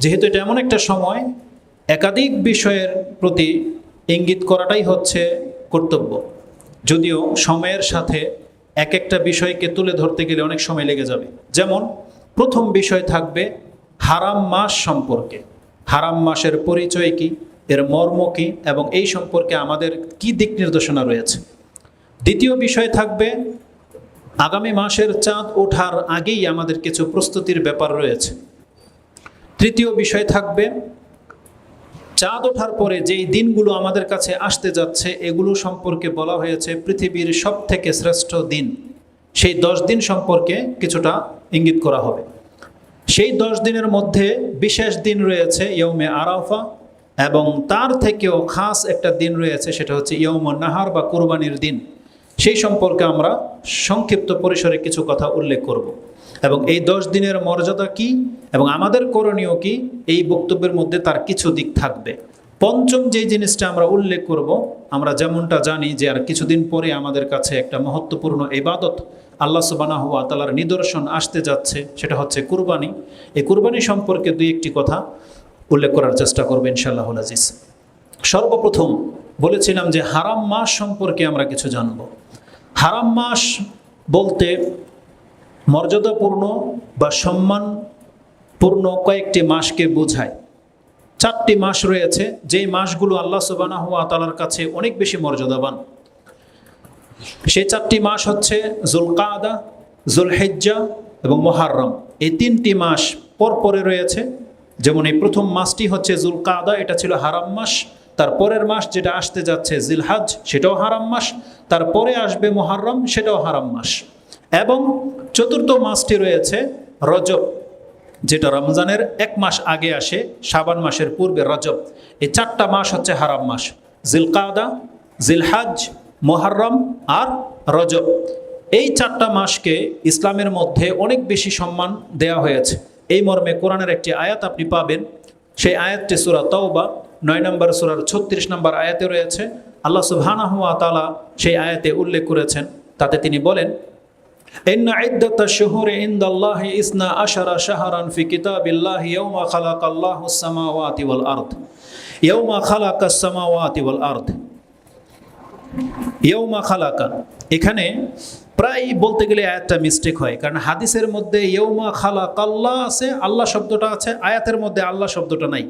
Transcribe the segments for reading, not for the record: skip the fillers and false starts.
যেহেতু এটা এমন একটা সময়, একাধিক বিষয়ের প্রতি ইঙ্গিত করাটাই হচ্ছে কর্তব্য। যদিও সময়ের সাথে এক একটা বিষয়কে তুলে ধরতে গেলে অনেক সময় লেগে যাবে। যেমন প্রথম বিষয় থাকবে হারাম মাস সম্পর্কে, হারাম মাসের পরিচয় কি, এর মর্ম কি, এবং এই সম্পর্কে আমাদের কি দিক নির্দেশনা রয়েছে। দ্বিতীয় বিষয় থাকবে আগামী মাসের চাঁদ ওঠার আগেই আমাদের কিছু প্রস্তুতির ব্যাপার রয়েছে। তৃতীয় বিষয় থাকবে চাঁদ ওঠার পরে যেই দিনগুলো আমাদের কাছে আসতে যাচ্ছে এগুলো সম্পর্কে বলা হয়েছে পৃথিবীর সব থেকে শ্রেষ্ঠ দিন। সেই 10 দিন সম্পর্কে কিছুটা ইঙ্গিত করা হবে। সেই 10 দিনের মধ্যে বিশেষ দিন রয়েছে ইয়ৌমে আরাফা, এবং তার থেকেও খাস একটা দিন রয়েছে, সেটা হচ্ছে ইয়ৌমুন নাহার বা কুরবানির দিন। সেই সম্পর্কে আমরা সংক্ষিপ্ত পরিসরে কিছু কথা উল্লেখ করব, এবং এই 10 দিনের মর্যাদা কি এবং আমাদের করণীয় কি, এই বক্তব্যের মধ্যে তার কিছু দিক থাকবে। পঞ্চম যে জিনিসটা আমরা উল্লেখ করব, আমরা যেমনটা জানি যে আর কিছুদিন পরে আমাদের কাছে একটা মহত্বপূর্ণ ইবাদত, আল্লাহ সুবহানাহু ওয়া তাআলার নিদর্শন আসতে যাচ্ছে, সেটা হচ্ছে কুরবানি। এই কুরবানি সম্পর্কে দুই একটি কথা উল্লেখ করার চেষ্টা করবো ইনশাআল্লাহুল আজিজ। সর্বপ্রথম বলেছিলাম যে হারাম মাস সম্পর্কে আমরা কিছু জানব। হারাম মাস বলতে মর্যাদাপূর্ণ বা সম্মানপূর্ণ কয়েকটি মাসকে বোঝায়। 4টি মাস রয়েছে, যেই মাসগুলো আল্লাহ সুবহানাহু ওয়া তাআলার কাছে অনেক বেশি মর্যাদাবান। সেই 4টি মাস হচ্ছে যুলকাদা, যুলহিজ্জা এবং মুহররম। এই 3টি মাস পরপরে রয়েছে। যেমন এই প্রথম মাসটি হচ্ছে যুলকাদা, এটা ছিল হারাম মাস। তারপরের মাস যেটা আসতে যাচ্ছে জিলহজ, সেটাও হারাম মাস। তারপরে আসবে মুহররম, সেটাও হারাম মাস। এবং চতুর্থ মাসটি রয়েছে রজব, যেটা রমজানের 1 মাস আগে আসে, শাবান মাসের পূর্বে রজব। এই 4টা মাস হচ্ছে হারাম মাস, জিলকাদা, জিলহজ, মুহররম আর রজব। এই 4টা মাসকে ইসলামের মধ্যে অনেক বেশি সম্মান দেয়া হয়েছে। এই মর্মে কোরআনের একটি আয়াত আপনি পাবেন। সেই আয়াতটি সূরা তাওবা 9 নম্বর সূরার 36 নম্বর আয়াতে রয়েছে। আল্লাহ সুবহানাহু ওয়া তাআলা সেই আয়াতে উল্লেখ করেছেন, তাতে তিনি বলেন, ইন্না ইদ্দাতাশ শুহুরি ইনদাল্লাহি ইসনা আশারা শাহরান ফি কিতাবিল্লাহি ইয়াওমা খালাকাল্লাহুস সামাওয়াতি ওয়াল আরদ, ইয়াওমা খালাকাস সামাওয়াতি ওয়াল আরদ। ইয়াওমা খালাকা, এখানে প্রায় বলতে গেলে আয়াতটা মিস্টেক হয়, কারণ হাদিসের মধ্যে ইয়াওমা খালাকাল্লাহ আছে, আল্লাহ শব্দটা আছে, আয়াতের মধ্যে আল্লাহ শব্দটা নাই।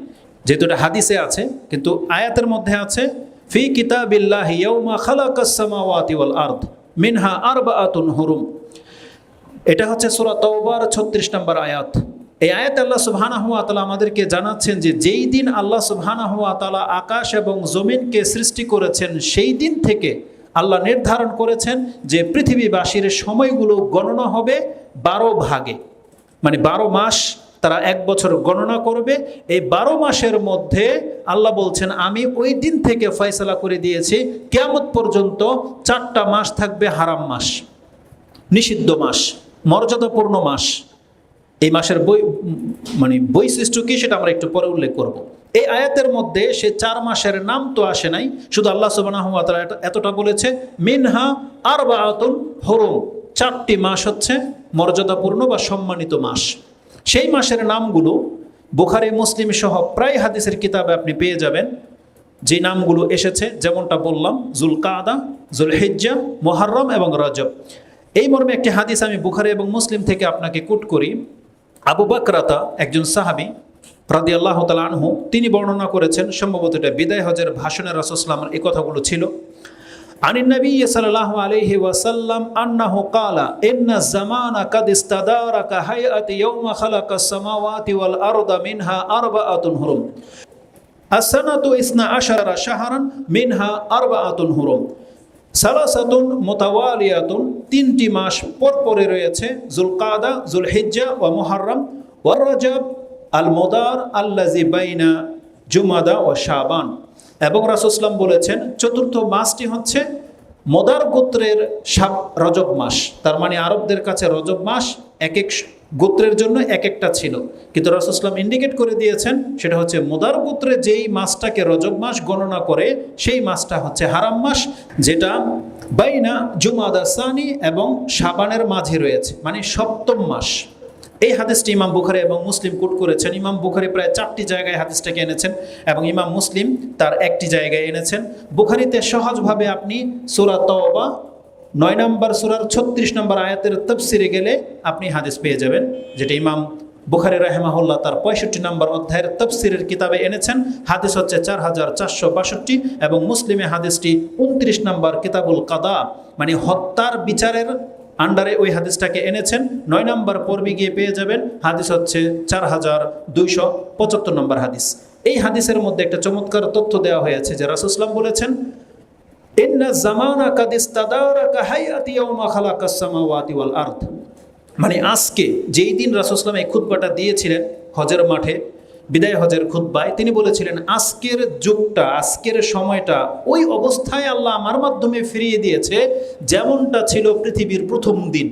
যেহেতু এটা হাদিসে আছে, কিন্তু আয়াতের মধ্যে আছে ফি কিতাবিল্লাহি ইয়াওমা খালাকাস সামাওয়াতি ওয়াল আরদ মিনহা আরবাআতুন হুরুম। এটা হচ্ছে সূরা তাওবার 36 নম্বর আয়াত। এই আয়াতে আল্লাহ সুবহানাহু ওয়া তাআলা আমাদেরকে জানাচ্ছেন যে যেই দিন আল্লাহ সুবহানাহু ওয়া তাআলা আকাশ এবং জমিনকে সৃষ্টি করেছেন, সেই দিন থেকে আল্লাহ নির্ধারণ করেছেন যে পৃথিবীবাসীর সময়গুলো গণনা হবে 12 ভাগে। মানে 12 মাস তারা 1 বছর গণনা করবে। এই 12 মাসের মধ্যে আল্লাহ বলছেন আমি ওই দিন থেকে ফয়সালা করে দিয়েছি কিয়ামত পর্যন্ত 4টা মাস থাকবে হারাম মাস, নিষিদ্ধ মাস, মর্যাদাপূর্ণ মাস। এই মাসের বৈশিষ্ট্য কি সেটা আমরা একটু পরে উল্লেখ করব। এই আয়াতের মধ্যে সে 4 মাসের নাম তো আসে নাই, শুধু আল্লাহ সুবহানাহু ওয়া তাআলা এতটা বলেছে মিনহা আরবাআতুন হুরুম, 4টি মাস হচ্ছে মর্যাদাপূর্ণ বা সম্মানিত মাস। সেই মাসের নামগুলো বুখারী মুসলিম সহ প্রায় হাদিসের কিতাবে আপনি পেয়ে যাবেন। যে নামগুলো এসেছে যেমনটা বললাম, যুলকাদা, যুলহিজ্জা, মুহররম এবং রজব। এই মর্মে একটি হাদিস আমি বুখারী এবং মুসলিম থেকে আপনাকে কোট করি। আবু বাকরাতা, একজন সাহাবী রাদিয়াল্লাহু তাআলা আনহু, তিনি বর্ণনা করেছেন, সম্ভবত এটা বিদায় হজের ভাষণে রাসূল সাল্লাল্লাহু আলাইহি ওয়াসাল্লামের এই কথাগুলো ছিল। আনিন নবী সাল্লাল্লাহু আলাইহি ওয়াসাল্লাম আন্নাহু ক্বালা ইন্না যামানা কাদ ইস্তাদারা কা হায়াতি ইয়াওমা খালাকাস সামাওয়াতি ওয়াল আরদা মিনহা আরবাআতুন হুরুম, as-sanatu isna ashara shahran মিনহা আরবাআতুন হুরুম, সালাসাতুন মুতাওয়ালিয়াতুন, 3টি মাস পরপরে রয়েছে, যুলকাদা, যুলহিজ্জা ওয়া মুহররম ওয়া রজব আল মুদার আল্লাযী বাইনা জুমাদা ওয়া শাবান। এবং রাসূল সাল্লাল্লাহু বলেছেন ৪র্থ মাসটি হচ্ছে মুদার গোত্রের রজব মাস। তার মানে আরবদের কাছে রজব মাস এক এক গোত্রের জন্য এক একটা ছিল, কিন্তু রাসূল সাল্লাল্লাহু আলাইহি ওয়াসাল্লাম ইন্ডিকেট করে দিয়েছেন সেটা হচ্ছে মুদার গোত্রে যেই মাসটাকে রজব মাস গণনা করে সেই মাসটা হচ্ছে হারাম মাস, যেটা বাইনা জুমাদা সানি এবং শাবানের মাঝে রয়েছে, মানে 7ম মাস। এই হাদিসটি ইমাম বুখারী এবং মুসলিম কোট করেছেন। ইমাম বুখারী প্রায় 4টি জায়গায় হাদিসটাকে এনেছেন এবং ইমাম মুসলিম তার একটি জায়গায় এনেছেন। বুখারীতে সহজভাবে আপনি সূরা তাওবা 9 নম্বর সূরার 36 নম্বর আয়াতের তাফসিরে গেলে আপনি হাদিস পেয়ে যাবেন, যেটা ইমাম বুখারী রাহিমাহুল্লাহ তার 65 নম্বর অধ্যায়ের তাফসিরের কিতাবে এনেছেন। হাদিস হচ্ছে 4462 এবং মুসলিমে হাদিসটি 29 নম্বর কিতাবুল কাদা মানে হত্যার বিচারের আন্ডারে ওই হাদিসটাকে এনেছেন। 9 নম্বর পর্বে গিয়ে পেয়ে যাবেন, হাদিস হচ্ছে 4275 নম্বর হাদিস। এই হাদিসের মধ্যে একটা চমৎকার তথ্য দেওয়া হয়েছে যে রাসূল সাল্লাল্লাহু আলাইহি ওয়াসাল্লাম বলেছেন, ইন্না জামানা কাদ ইস্তাদারাকা হায়াতি ইয়াওমা খালাকাস সামাওয়াতি ওয়াল আরদ। মানে আজকে যেই দিন রাসূল সাল্লাল্লাহু আলাইহি ওয়াসাল্লাম এই খুতবাটা দিয়েছিলেন হজের মাঠে, বিদায় হজের খুতবায় তিনি বলেছিলেন, আজকের যুগটা, আজকের সময়টা ওই অবস্থায় আল্লাহ আমার মাধ্যমে ফিরিয়ে দিয়েছে যেমনটা ছিল পৃথিবীর প্রথম দিন।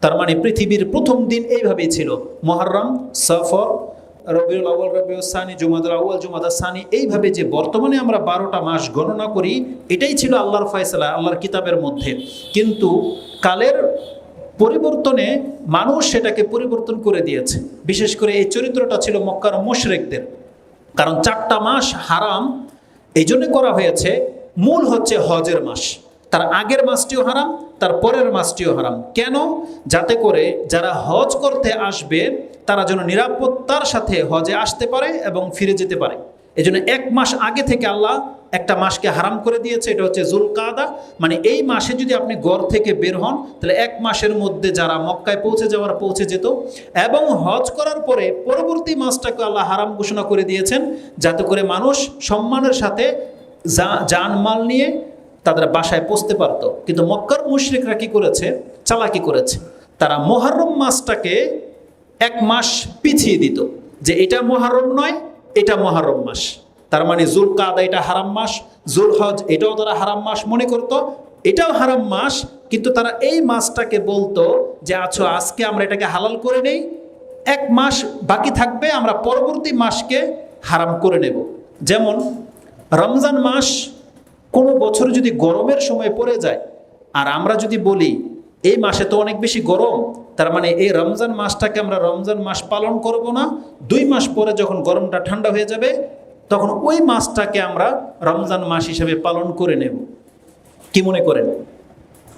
তার মানে পৃথিবীর প্রথম দিন এইভাবেই ছিল, মুহররম, সফর, রবিউল আউয়াল, রবিউল সানি, জুমাদাল আউয়াল, জুমাদাল সানি, এইভাবে যে বর্তমানে আমরা 12টা মাস গণনা করি, এটাই ছিল আল্লাহর ফয়সালা, আল্লাহর কিতাবের মধ্যে। কিন্তু কালের পরিবর্তনে মানুষ সেটাকে পরিবর্তন করে দিয়েছে। বিশেষ করে এই চরিত্রটা ছিল মক্কার মুশরিকদের, কারণ 4টা মাস হারাম এই জন্য করা হয়েছে, মূল হচ্ছে হজের মাস, তার আগের মাসটিও হারাম, তার পরের মাসটিও হারাম। কেন? যাতে করে যারা হজ করতে আসবে তারা যেন নিরাপত্তার সাথে হজে আসতে পারে এবং ফিরে যেতে পারে। এই জন্য 1 মাস আগে থেকে আল্লাহ একটা মাসকে হারাম করে দিয়েছে, এটা হচ্ছে যুলকাদা। মানে এই মাসে যদি আপনি ঘর থেকে বের হন তাহলে 1 মাসের মধ্যে যারা মক্কায় পৌঁছে যেত, এবং হজ করার পরে পরবর্তী মাসটাকে আল্লাহ হারাম ঘোষণা করে দিয়েছেন যাতে করে মানুষ সম্মানের সাথে জানমাল নিয়ে তাদের বাসায় পৌঁছতে পারত। কিন্তু মক্কার মুশরিকরা কি করেছে? চালাকি করেছে। তারা মুহররম মাসটাকে 1 মাস পিছিয়ে দিত, যে এটা মুহররম নয়, এটা মুহররম মাস। তার মানে যুলকাদা এটা হারাম মাস, যুলহজ এটাও তারা হারাম মাস মনে করত, এটাও হারাম মাস। কিন্তু তারা এই মাসটাকে বলতো যে আচ্ছা আজকে আমরা এটাকে হালাল করে নেই, 1 মাস বাকি থাকবে, আমরা পরবর্তী মাসকে হারাম করে নেব। যেমন রমজান মাস কোনো বছর যদি গরমের সময় পড়ে যায়, আর আমরা যদি বলি এই মাসে তো অনেক বেশি গরম, তার মানে এই রমজান মাসটাকে আমরা রমজান মাস পালন করব না, 2 মাস পরে যখন গরমটা ঠান্ডা হয়ে যাবে তখন ওই মাসটাকে আমরা রমজান মাস হিসেবে পালন করে নেব। কি মনে করেন?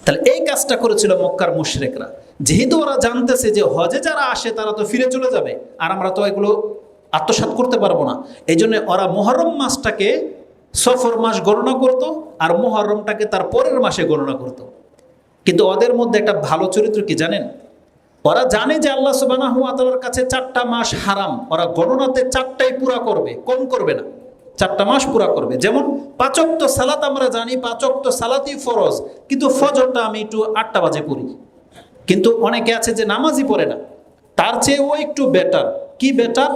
তাহলে এই কাজটা করেছিল মক্কার মুশরিকরা, যেহেতু ওরা জানতেছে যে হজে যারা আসে তারা তো ফিরে চলে যাবে, আর আমরা তো এগুলো আত্মসাৎ করতে পারবো না। এই জন্য ওরা মুহররম মাসটাকে সফর মাস গণনা করত, আর মুহররমটাকে তার পরের মাসে গণনা করত। কিন্তু ওদের মধ্যে একটা ভালো চরিত্র কি জানেন? ওরা জানে যে আল্লাহ সুবহানাহু ওয়া তাআলার কাছে 4টা মাস হারাম, ওরা গণনাতে 4টাই পুরা করবে, কম করবে না, 4টা মাস পুরা করবে। যেমন 5 ওয়াক্ত সালাত আমরা জানি 5 ওয়াক্ত সালাতই ফরজ, কিন্তু ফজরটা আমি একটু 8টা বাজে পড়ি। কিন্তু অনেকে আছে যে নামাজই পড়ে না, তার চেয়ে ও একটু বেটার। কি বেটার?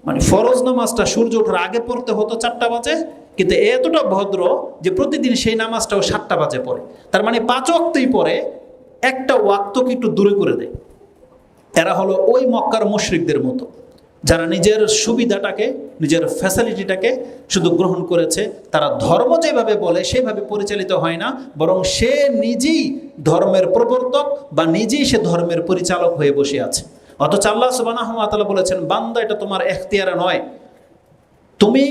মানে ফরজ নামাজটা সূর্য ওঠার আগে পড়তে হতো 4টা বাজে, কিন্তু এতটা ভদ্র যে প্রতিদিন সেই নামাজটাও 7টা বাজে পড়ে। তার মানে 5 ওয়াক্তই পড়ে, একটা ওয়াক্তকে একটু দূরে করে দেয়। এরা হলো ওই মক্কার মুশরিকদের মতো, যারা নিজের সুবিধাটাকে, নিজের ফ্যাসিলিটিটাকে শুধু গ্রহণ করেছে। তারা ধর্ম যেভাবে বলে সেভাবে পরিচালিত হয় না, বরং সে নিজেই ধর্মের প্রবর্তক বা নিজেই সে ধর্মের পরিচালক হয়ে বসে আছে। অথচ আল্লাহ সুবহানাহু ওয়া তাআলা বলেছেন, বান্দা এটা তোমার এখতিয়ারে নয়, তুমি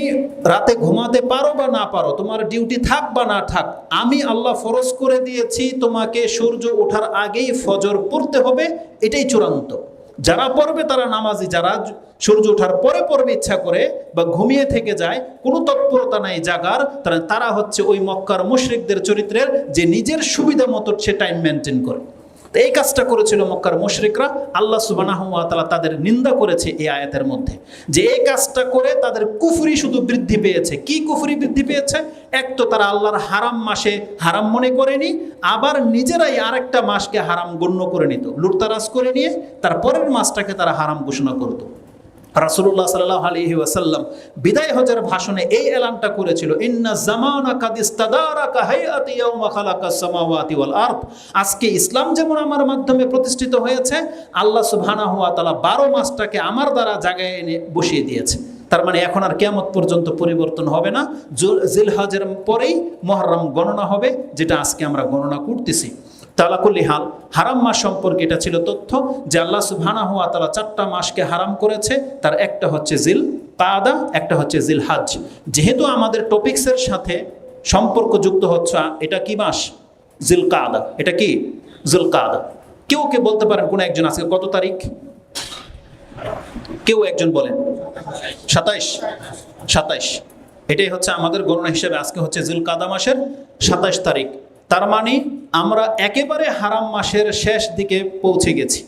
রাতে ঘুমাতে পারো বা না পারো, তোমার ডিউটি থাক বা না থাক, আমি আল্লাহ ফরজ করে দিয়েছি তোমাকে সূর্য ওঠার আগেই ফজর পড়তে হবে, এটাই চূড়ান্ত। যারা পড়বে তারা নামাজি, যারা সূর্য ওঠার পরে পড়বে ইচ্ছা করে বা ঘুমিয়ে থেকে যায়, কোনো তৎপরতা নাই জাগার, তারা হচ্ছে ওই মক্কার মুশরিকদের চরিত্রের, যে নিজের সুবিধা মতো সে টাইম মেনটেন করে। তো এই কাজটা করেছিল মক্কার মুশরিকরা। আল্লাহ সুবহানাহু ওয়া তাআলা তাদের নিন্দা করেছে এই আয়াতের মধ্যে, যে এই কাজটা করে তাদের কুফরি শুধু বৃদ্ধি পেয়েছে। কি কুফরি বৃদ্ধি পেয়েছে? এক তো তারা আল্লাহর হারাম মাসে হারাম মনে করেনি, আবার নিজেরাই আরেকটা মাসকে হারাম গণ্য করে নিত, লুটতারাজ করে নিয়ে তার পরের মাসটাকে তারা হারাম ঘোষণা করত। রাসূলুল্লাহ সাল্লাল্লাহু আলাইহি ওয়াসাল্লাম বিদায় হজের ভাষণে এই এলানটা করেছিল, ইন্না জামানা কাদ ইস্তাদারাকা হায়াতি ইয়াওমা খালাকাস সামাওয়াতি ওয়াল আরদ। আজকে ইসলাম যেমন আমার মাধ্যমে প্রতিষ্ঠিত হয়েছে, আল্লাহ সুবহানাহু ওয়া তাআলা 12 মাসটাকে আমার দ্বারা জায়গায় এনে বসিয়ে দিয়েছে। তার মানে এখন আর কিয়ামত পর্যন্ত পরিবর্তন হবে না, জিলহজের পরেই মুহররম গণনা হবে, যেটা আজকে আমরা গণনা করতেছি। তালাকুল্লি হাল, হারাম মাস সম্পর্কে এটা ছিল তথ্য যে আল্লাহ সুবহানাহু ওয়া তাআলা 4টা মাসকে হারাম করেছে। তার একটা হচ্ছে জিল কাদা, একটা হচ্ছে জিল হজ। যেহেতু আমাদের টপিক্সের সাথে সম্পর্কযুক্ত হচ্ছে, এটা কি মাস? জিল কাদা। এটা কি? জিল কাদা। কেউ কে বলতে পারেন কোন একজন আজকে কত তারিখ? কেউ একজন বলেন। 27। 27। এটাই হচ্ছে আমাদের গণনা হিসেবে আজকে হচ্ছে জিল কাদা মাসের 27 তারিখ। তার মানে আমরা একেবারে হারাম মাসের শেষ দিকে পৌঁছে গেছি।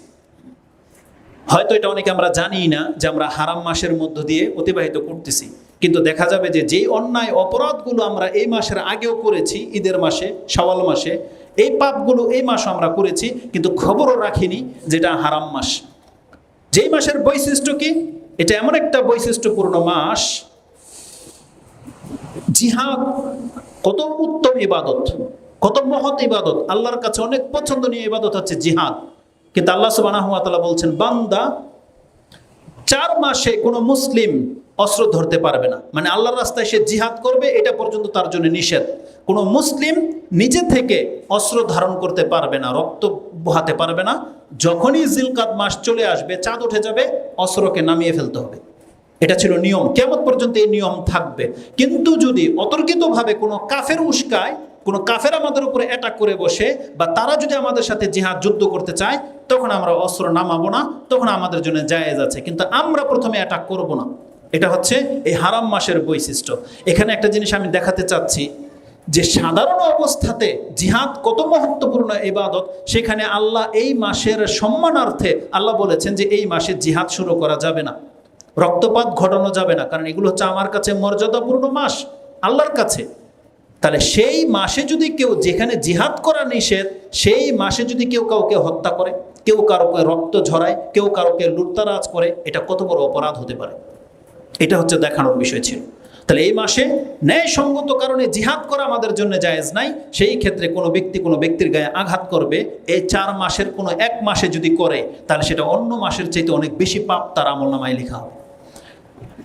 হয়তো এটা অনেকে আমরা জানি না যে আমরা হারাম মাসের মধ্য দিয়ে অতিবাহিত করতেছি, কিন্তু দেখা যাবে যে যেই অন্যায় অপরাধগুলো আমরা এই মাসের আগেও করেছি, ঈদের মাসে, শাওয়াল মাসে, এই পাপগুলো এই মাসও আমরা করেছি, কিন্তু খবরও রাখিনি যেটা হারাম মাস। যেই মাসের বৈশিষ্ট্য কি? এটা এমন একটা বৈশিষ্ট্যপূর্ণ মাস, জিহাদ কত উত্তম ইবাদত, কত মহৎ ইবাদত, আল্লাহর কাছে অনেক পছন্দনীয় ইবাদত হচ্ছে জিহাদ। কিন্তু আল্লাহ সুবহানাহু ওয়া তাআলা বলছেন, বান্দা 4 মাসে কোনো মুসলিম অস্ত্র ধরতে পারবে না, মানে আল্লাহর রাস্তায় সে জিহাদ করবে এটা পর্যন্ত তার জন্য নিষেধ। কোনো মুসলিম নিজে থেকে অস্ত্র ধারণ করতে পারবে না, রক্ত বহাতে পারবে না। যখনই জিলকাদ মাস চলে আসবে, চাঁদ উঠে যাবে, অস্ত্রকে নামিয়ে ফেলতে হবে। এটা ছিল নিয়ম, কিয়ামত পর্যন্ত এই নিয়ম থাকবে। কিন্তু যদি অতর্কিতভাবে কোনো কাফের উস্কায়, কোনো কাফের আমাদের উপরে অ্যাটাক করে বসে, বা তারা যদি আমাদের সাথে জিহাদ যুদ্ধ করতে চায়, তখন আমরা অস্ত্র নামাবো না, তখন আমাদের জন্য জায়েজ আছে, কিন্তু আমরা প্রথমে অ্যাটাক করব না। এটা হচ্ছে এই হারাম মাসের বৈশিষ্ট্য। এখানে একটা জিনিস আমি দেখাতে চাচ্ছি যে সাধারণ অবস্থাতে জিহাদ কত মহত্বপূর্ণ ইবাদত, সেখানে আল্লাহ এই মাসের সম্মানার্থে আল্লাহ বলেছেন যে এই মাসে জিহাদ শুরু করা যাবে না, রক্তপাত ঘটানো যাবে না, কারণ এগুলো হচ্ছে আমার কাছে মর্যাদাপূর্ণ মাস আল্লাহর কাছে। তাহলে সেই মাসে যদি কেউ, যেখানে জিহাদ করা নিষেধ, সেই মাসে যদি কেউ কাউকে হত্যা করে, কেউ কারোকে রক্ত ঝরায়, কেউ কারোকে লুটতারাজ করে, এটা কত বড় অপরাধ হতে পারে, এটা হচ্ছে দেখানোর বিষয় ছিল। তাহলে এই মাসে ন্যায়সঙ্গত কারণে জিহাদ করা আমাদের জন্য জায়েজ নাই। সেই ক্ষেত্রে কোনো ব্যক্তি কোনো ব্যক্তির গায়ে আঘাত করবে, এই 4 মাসের কোনো এক মাসে যদি করে, তাহলে সেটা অন্য মাসের চাইতে অনেক বেশি পাপ তার আমলনামায় লেখা হবে।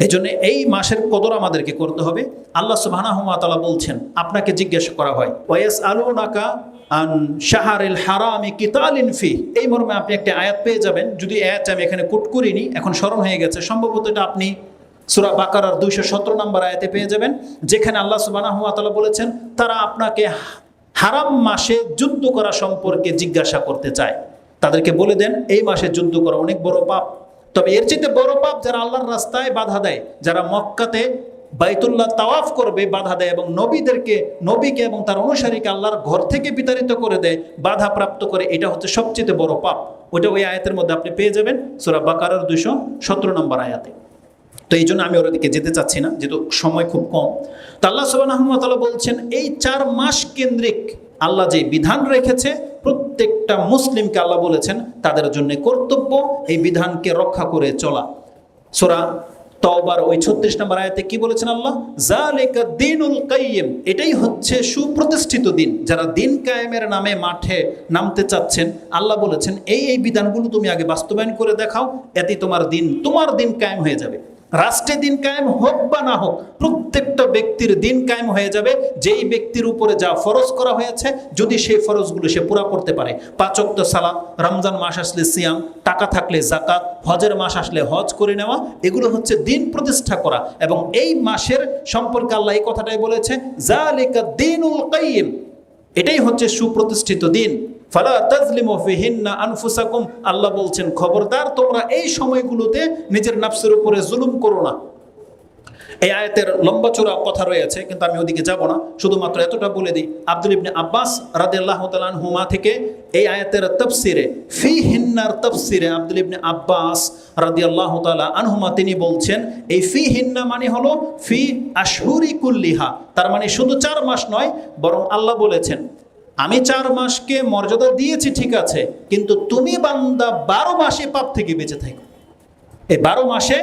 এই জন্য এই মাসের কদর আমাদেরকে করতে হবে। আল্লাহ সুবহানাহু ওয়া তাআলা বলছেন, আপনাকে জিজ্ঞেস করা হয়, ওয়ায়াসআলুনাকা আন শাহরিল হারামি কিতালিন ফি, এই মর্মে আপনি একটা আয়াত পেয়ে যাবেন। যদি আয়াত আমি এখানে কোট করিনি, এখন স্মরণ হয়ে গেছে, সম্ভবত এটা আপনি সূরা বাকারার 217 নম্বর আয়াতে পেয়ে যাবেন, যেখানে আল্লাহ সুবহানাহু ওয়া তাআলা বলেছেন তারা আপনাকে হারাম মাসে যুদ্ধ করা সম্পর্কে জিজ্ঞাসা করতে চায়। তাদেরকে বলে দেন এই মাসে যুদ্ধ করা অনেক বড় পাপ। তবে এর চেয়ে বড় পাপ যারা আল্লাহর রাস্তায় বাধা দেয়, যারা মক্কাতে বাইতুল্লাহ তাওয়াফ করবে বাধা দেয়, এবং নবীকে এবং তার অনুসারীকে আল্লাহর ঘর থেকে বিতাড়িত করে দেয়, বাধা প্রাপ্ত করে, এটা হচ্ছে সবচেয়ে বড় পাপ। ওইটা ওই আয়াতের মধ্যে আপনি পেয়ে যাবেন, সূরা বাকারার 217 নম্বর আয়াতে। তো এই জন্য আমি ওর দিকে যেতে চাচ্ছি না, যেহেতু সময় খুব কম। তো আল্লাহ সুবহানাহু ওয়া তাআলা বলছেন এই 4 মাস কেন্দ্রিক আল্লাহ যে বিধান রেখেছে, প্রত্যেকটা মুসলিমকে আল্লাহ বলেছেন তাদের জন্য কর্তব্য এই বিধানকে রক্ষা করে চলা। সূরা তাওবার ওই 36 নম্বর আয়াতে কি বলেছেন আল্লাহ? যালিকা দ্বীনুল কাইয়্যিম, এটাই হচ্ছে সুপ্রতিষ্ঠিত দিন। যারা দিন কায়েমের নামে মাঠে নামতে চাচ্ছেন, আল্লাহ বলেছেন এই বিধানগুলো তুমি আগে বাস্তবায়ন করে দেখাও, এতে তোমার দিন কায়েম হয়ে যাবে। রাষ্ট্রে দিন কায়েম হোক বা না হোক, প্রত্যেকটা ব্যক্তির দিন কায়েম হয়ে যাবে যেই ব্যক্তির উপরে যা ফরজ করা হয়েছে, যদি সেই ফরজগুলো সে পুরা করতে পারে। 5 ওয়াক্ত সালাত, রমজান মাস আসলে সিয়াম, টাকা থাকলে যাকাত, হজের মাস আসলে হজ করে নেওয়া, এগুলো হচ্ছে দিন প্রতিষ্ঠা করা। এবং এই মাসের সম্পর্কে আল্লাহ এই কথাটাই বলেছে, যালিকা দ্বীনুল কাইয়্যিম, এটাই হচ্ছে সুপ্রতিষ্ঠিত দিন। ফালা তাজলিমু ফিহিন্না আনফুসাকুম, আল্লাহ বলছেন খবরদার তোমরা এই সময়গুলোতে নিজের নফসের উপরে জুলুম করো না। এই আয়াতের লম্বা চূড়া কথা রয়েছে, কিন্তু আমি ওদিকে যাব না, শুধুমাত্র এতটা বলে দিই। আব্দুল ইবনে আব্বাস রাদিয়াল্লাহু তাআলা আনহুমা থেকে এই আয়াতের তাফসিরে, ফিহিন্নার তাফসিরে আব্দুল ইবনে আব্বাস রাদিয়াল্লাহু তাআলা আনহুমা তিনি বলছেন এই ফিহিন্না মানে হলো ফি আশহুরি কুল্লিহা, তার মানে শুধু 4 মাস নয়, বরং আল্লাহ বলেছেন আমি 4 মাসকে মর্যাদা দিয়েছি ঠিক আছে, কিন্তু তুমি বান্দা 12 মাসে পাপ থেকে বেঁচে থাকো। এই 12 মাসে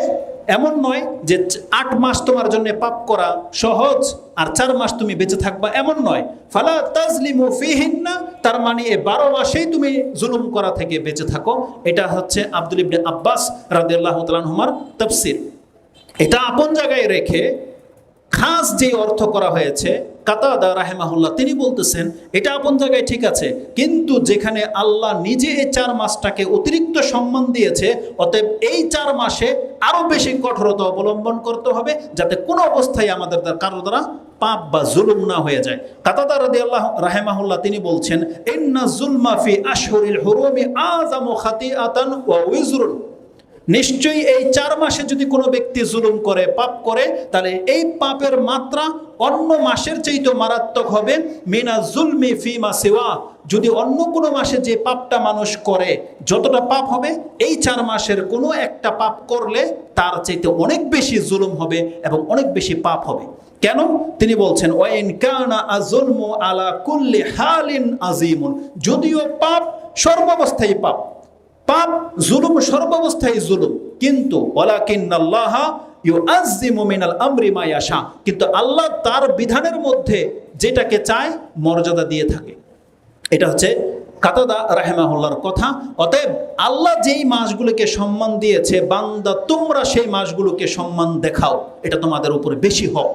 এমন নয় যে 8 মাস তোমার জন্য পাপ করা সহজ আর 4 মাস তুমি বেঁচে থাকবা, এমন নয়। ফালা তাজলিমু ফিহিন্না, তার মানে এই 12 মাসেই তুমি জুলুম করা থেকে বেঁচে থাকো। এটা হচ্ছে আব্দুল ইবনে আব্বাস রাদিয়াল্লাহু তাআলা আনহুমার তাফসীর। এটা আপন জায়গায় রেখে খাস যে অর্থ করা হয়েছে, কাতাদা রাহিমাহুল্লাহ তিনি বলতেছেন এটা আপন জায়গায় ঠিক আছে, কিন্তু যেখানে আল্লাহ নিজে এই 4 মাসটাকে অতিরিক্ত সম্মান দিয়েছে, অতএব এই 4 মাসে আরো বেশি কঠোরতা অবলম্বন করতে হবে, যাতে কোনো অবস্থায় আমাদের কারো দ্বারা পাপ বা জুলুম না হয়ে যায়। কাতাদা রাদিয়াল্লাহু রাহিমাহুল্লাহ তিনি বলছেন, ইন্না যুলমা ফি আশহুরিল হুরুমি আযামু খাতিআতান ওয়া উযরুন, নিশ্চয়ই এই 4 মাসে যদি কোনো ব্যক্তি জুলুম করে, পাপ করে, তাহলে এই পাপের মাত্রা অন্য মাসের চাইতে মারাত্মক হবে। মিনা জুলমি ফিমা সিওয়া, যদি অন্য কোনো মাসে যে পাপটা মানুষ করে যতটা পাপ হবে, এই 4 মাসের কোনো একটা পাপ করলে তার চাইতে অনেক বেশি জুলুম হবে এবং অনেক বেশি পাপ হবে। কেন? তিনি বলছেন ওয়াইন কানা আযুলমু আলা কুল্লি হালিন আযীমুন, যদিও পাপ সর্বাবস্থায় পাপ, পাপ জুলুম সর্বাবস্থায় জুলুম, কিন্তু ওয়ালাকিন্নাল্লাহা ইউআযযিমু মিনাল আমরি মা ইয়াশা, কিন্তু আল্লাহ তার বিধানের মধ্যে যেটাকে চায় মর্যাদা দিয়ে থাকে। এটা হচ্ছে কাতাদা রাহিমাহুল্লাহর কথা। অতএব আল্লাহ যেই মাসগুলোকে সম্মান দিয়েছে, বান্দা তোমরা সেই মাসগুলোকে সম্মান দেখাও, এটা তোমাদের উপরে বেশি হক।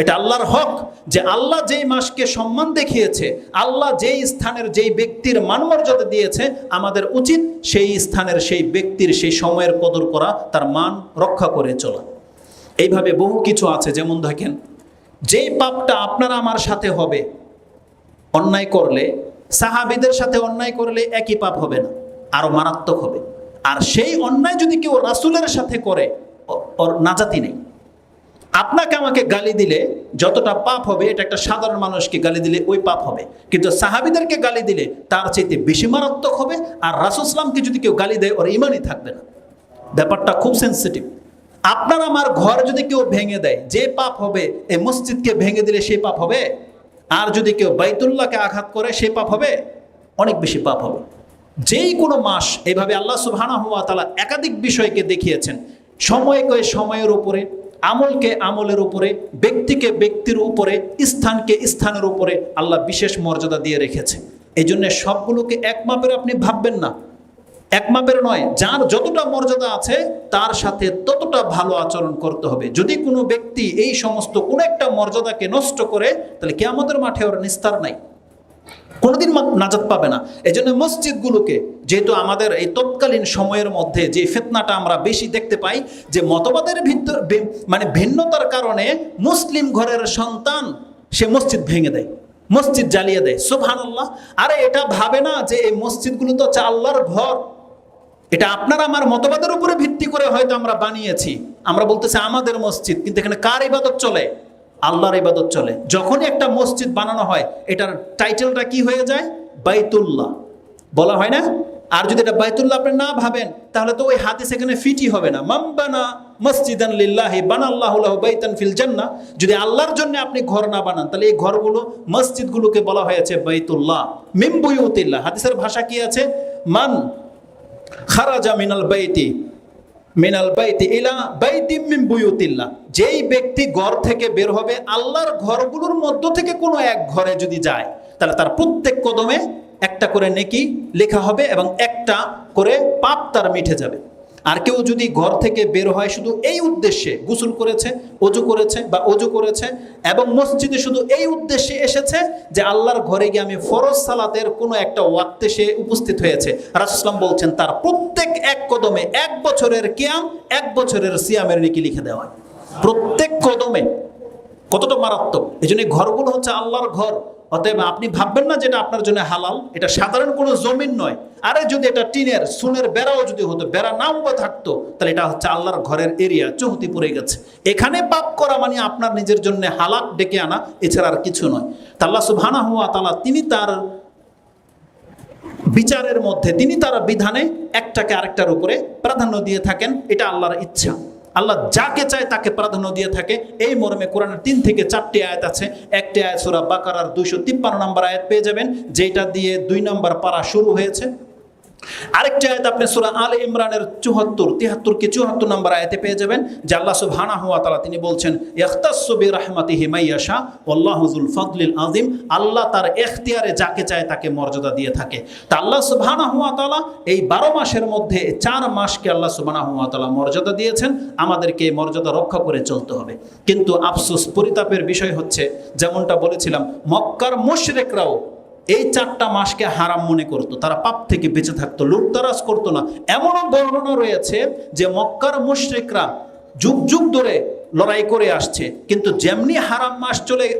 এটা আল্লাহর হক যে আল্লাহ যেই মাসকে সম্মান দেখিয়েছে, আল্লাহ যেই স্থানের যেই ব্যক্তির মানমর্যাদা দিয়েছে, আমাদের উচিত সেই স্থানের সেই ব্যক্তির সেই সময়ের কদর করা, তার মান রক্ষা করে চলা। এইভাবে বহু কিছু আছে, যেমন দেখেন যেই পাপটা আপনার আমার সাথে হবে, অন্যায় করলে, সাহাবীদের সাথে অন্যায় করলে একই পাপ হবে না, আরো মারাত্মক হবে। আর সেই অন্যায় যদি কেউ রাসূলের সাথে করে, ওর নাজাতি নেই। আপনাকে আমাকে গালি দিলে যতটা পাপ হবে, এটা একটা সাধারণ মানুষকে গালি দিলে ওই পাপ হবে, কিন্তু সাহাবীদেরকে গালি দিলে তার চাইতে বেশি মারাত্মক হবে। আর রাসূল সাল্লাল্লাহু যদি কেউ গালি দেয়, ওর ঈমানই থাকবে না। ব্যাপারটা খুব সেনসিটিভ। আপনার আমার ঘর যদি কেউ ভেঙে দেয়, যে পাপ হবে, এই মসজিদকে ভেঙে দিলে সেই পাপ হবে। আর যদি কেউ বাইতুল্লাহকে আঘাত করে, সেই পাপ হবে, অনেক বেশি পাপ হবে। যেই কোনো মাস এইভাবে আল্লাহ সুবহানাহু ওয়া তাআলা একাধিক বিষয়কে দেখিয়েছেন, সময়কে সময়ের উপরে, আমলকে আমলের উপরে, ব্যক্তিকে ব্যক্তির উপরে, স্থানকে স্থানের উপরে আল্লাহ বিশেষ মর্যাদা দিয়ে রেখেছে। এই জন্য সবগুলোকে এক মাপের আপনি ভাববেন না, এক মাপের নয়। যার যতটা মর্যাদা আছে তার সাথে ততটা ভালো আচরণ করতে হবে। যদি কোনো ব্যক্তি এই সমস্ত কোনো একটা মর্যাদাকে নষ্ট করে, তাহলে কিয়ামতের মাঠে ওর নিস্তার নাই, কোনোদিন নাজাত পাবে না। এই জন্য মসজিদগুলোকে, যেহেতু আমাদের এই তৎকালীন সময়ের মধ্যে যে ফিতনাটা আমরা বেশি দেখতে পাই, যে মতবাদের ভিন্নতার কারণে মুসলিম ঘরের সন্তান সে মসজিদ ভেঙে দেয়, মসজিদ জ্বালিয়ে দেয়। সুবহানাল্লাহ। আরে এটা ভাবে না যে এই মসজিদগুলো তো হচ্ছে আল্লাহর ঘর, এটা আপনার আমার মতবাদের উপরে ভিত্তি করে হয়তো আমরা বানিয়েছি। আমরা বলতেছি আমাদের মসজিদ, কিন্তু এখানে কার ইবাদত চলে? আল্লাহর ইবাদত চলে। যখনই একটা মসজিদ বানানো হয়, এটার টাইটেলটা কি হয়ে যায়? বাইতুল্লাহ বলা হয় না? আর যদি এটা বাইতুল্লাহ আপনি না ভাবেন, তাহলে তো ওই হাদিস এখানে ফিটই হবে না। মান বানা মসজিদান লিল্লাহি বানাল্লাহু লাহু বাইতান ফিল জান্নাহ। যদি আল্লাহর জন্য আপনি ঘর না বানান, তাহলে এই ঘরগুলো, মসজিদগুলোকে বলা হয়েছে বাইতুল্লাহ মিন বুয়ুতিল্লাহ। হাদিসের ভাষা কি আছে? মান খারাজা মিনাল বাইতি ইলা বাইতিম মিন বুয়ুতিল্লাহ। যেই ব্যক্তি ঘর থেকে বের হবে, আল্লাহর ঘরগুলোর মধ্য থেকে কোনো এক ঘরে যদি যায়, তাহলে তার প্রত্যেক কদমে একটা করে নেকি লেখা হবে এবং একটা করে পাপ তার মিটে যাবে। আর কেউ যদি ঘর থেকে বের হয় শুধু এই উদ্দেশ্যে, গোসল করেছে, অজু করেছে এবং মসজিদে শুধু এই উদ্দেশ্যে এসেছে যে আল্লাহর ঘরে গিয়ে আমি ফরজ সালাতের কোনো একটা ওয়াক্তে সে উপস্থিত হয়েছে, রাসূল সাল্লাল্লাহু বলছেন তার প্রত্যেক এক কদমে 1 বছরের কিয়াম, 1 বছরের সিয়ামের নেকি লিখে দেওয়া হয়। প্রত্যেক কদমে। কতটা মারাত্মক! এই জন্য ঘরগুলো হচ্ছে আল্লাহর ঘর। অতএব আপনি ভাববেন না যেটা আপনার জন্য হালাল, এটা সাধারণ কোনো জমিন নয়। আরে যদি এটা টিনের সুনের বেড়াও যদি হতো, বেড়া নাও বা থাকতো, তাহলে এটা হচ্ছে আল্লাহর ঘরের এরিয়া, চৌহতি পড়ে গেছে। এখানে পাপ করা মানে আপনার নিজের জন্য হালাক ডেকে আনা, এছাড়া আর কিছু নয়। তা আল্লাহ সুবহানাহু ওয়া তাআলা তিনি তার বিচারের মধ্যে, তিনি তার বিধানে একটাকে আরেকটার উপরে প্রাধান্য দিয়ে থাকেন। এটা আল্লাহর ইচ্ছা। আল্লাহ যাকে চায় তাকে প্রাধান্য দিয়ে থাকে। এই মর্মে কোরআনের 3 থেকে 4টি আয়াত আছে। একটি আয়াত সূরা বাকারার 253 নম্বর আয়াত পেয়ে যাবেন, যেটা দিয়ে 2 নম্বর পারা শুরু হয়েছে। আরেকটি আয়াত আপনি সূরা আলে ইমরানের 73 কি 74 নম্বর আয়াতে পেয়ে যাবেন, যে আল্লাহ সুবহানাহু ওয়া তাআলা তিনি বলছেন, ইখতাসসু বিরাহমাতিহি মাইয়াশা ওয়াল্লাহু যুল ফাদলিল আযীম। আল্লাহ তার এখতিয়ারে যাকে চায় তাকে মর্যাদা দিয়ে থাকে। তা আল্লাহ সুবহানাহু ওয়া তাআলা এই 12 মাসের মধ্যে 4 মাসকে আল্লাহ সুবহানাহু ওয়া তাআলা মর্যাদা দিয়েছেন, আমাদেরকে এই মর্যাদা রক্ষা করে চলতে হবে। কিন্তু আফসোস, পরিতাপের বিষয় হচ্ছে, যেমনটা বলেছিলাম, মক্কার মুশরিকরাও এই 4টা মাসকে হারাম মনে করতো, তারা পাপ থেকে বেঁচে থাকতো, লুটতরাজ করতো না। এমনও বর্ণনা রয়েছে যে মক্কার মুশরিকরা যুগ যুগ ধরে লড়াই করে আসছে, কিন্তু যেমনি হারাম মাস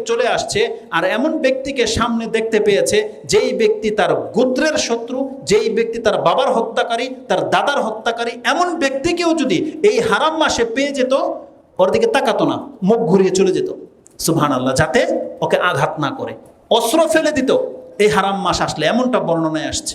চলে আসছে, আর এমন ব্যক্তিকে সামনে দেখতে পেয়েছে যেই ব্যক্তি তার গোত্রের শত্রু, যেই ব্যক্তি তার বাবার হত্যাকারী, তার দাদার হত্যাকারী, এমন ব্যক্তিকেও যদি এই হারাম মাসে পেয়ে যেত, ওর দিকে তাকাতো না, মুখ ঘুরিয়ে চলে যেত, সুবহানাল্লাহ, যাতে ওকে আঘাত না করে, অস্ত্র ফেলে দিত এই হারাম মাস আসলে। এমনটা বর্ণনায় আসছে।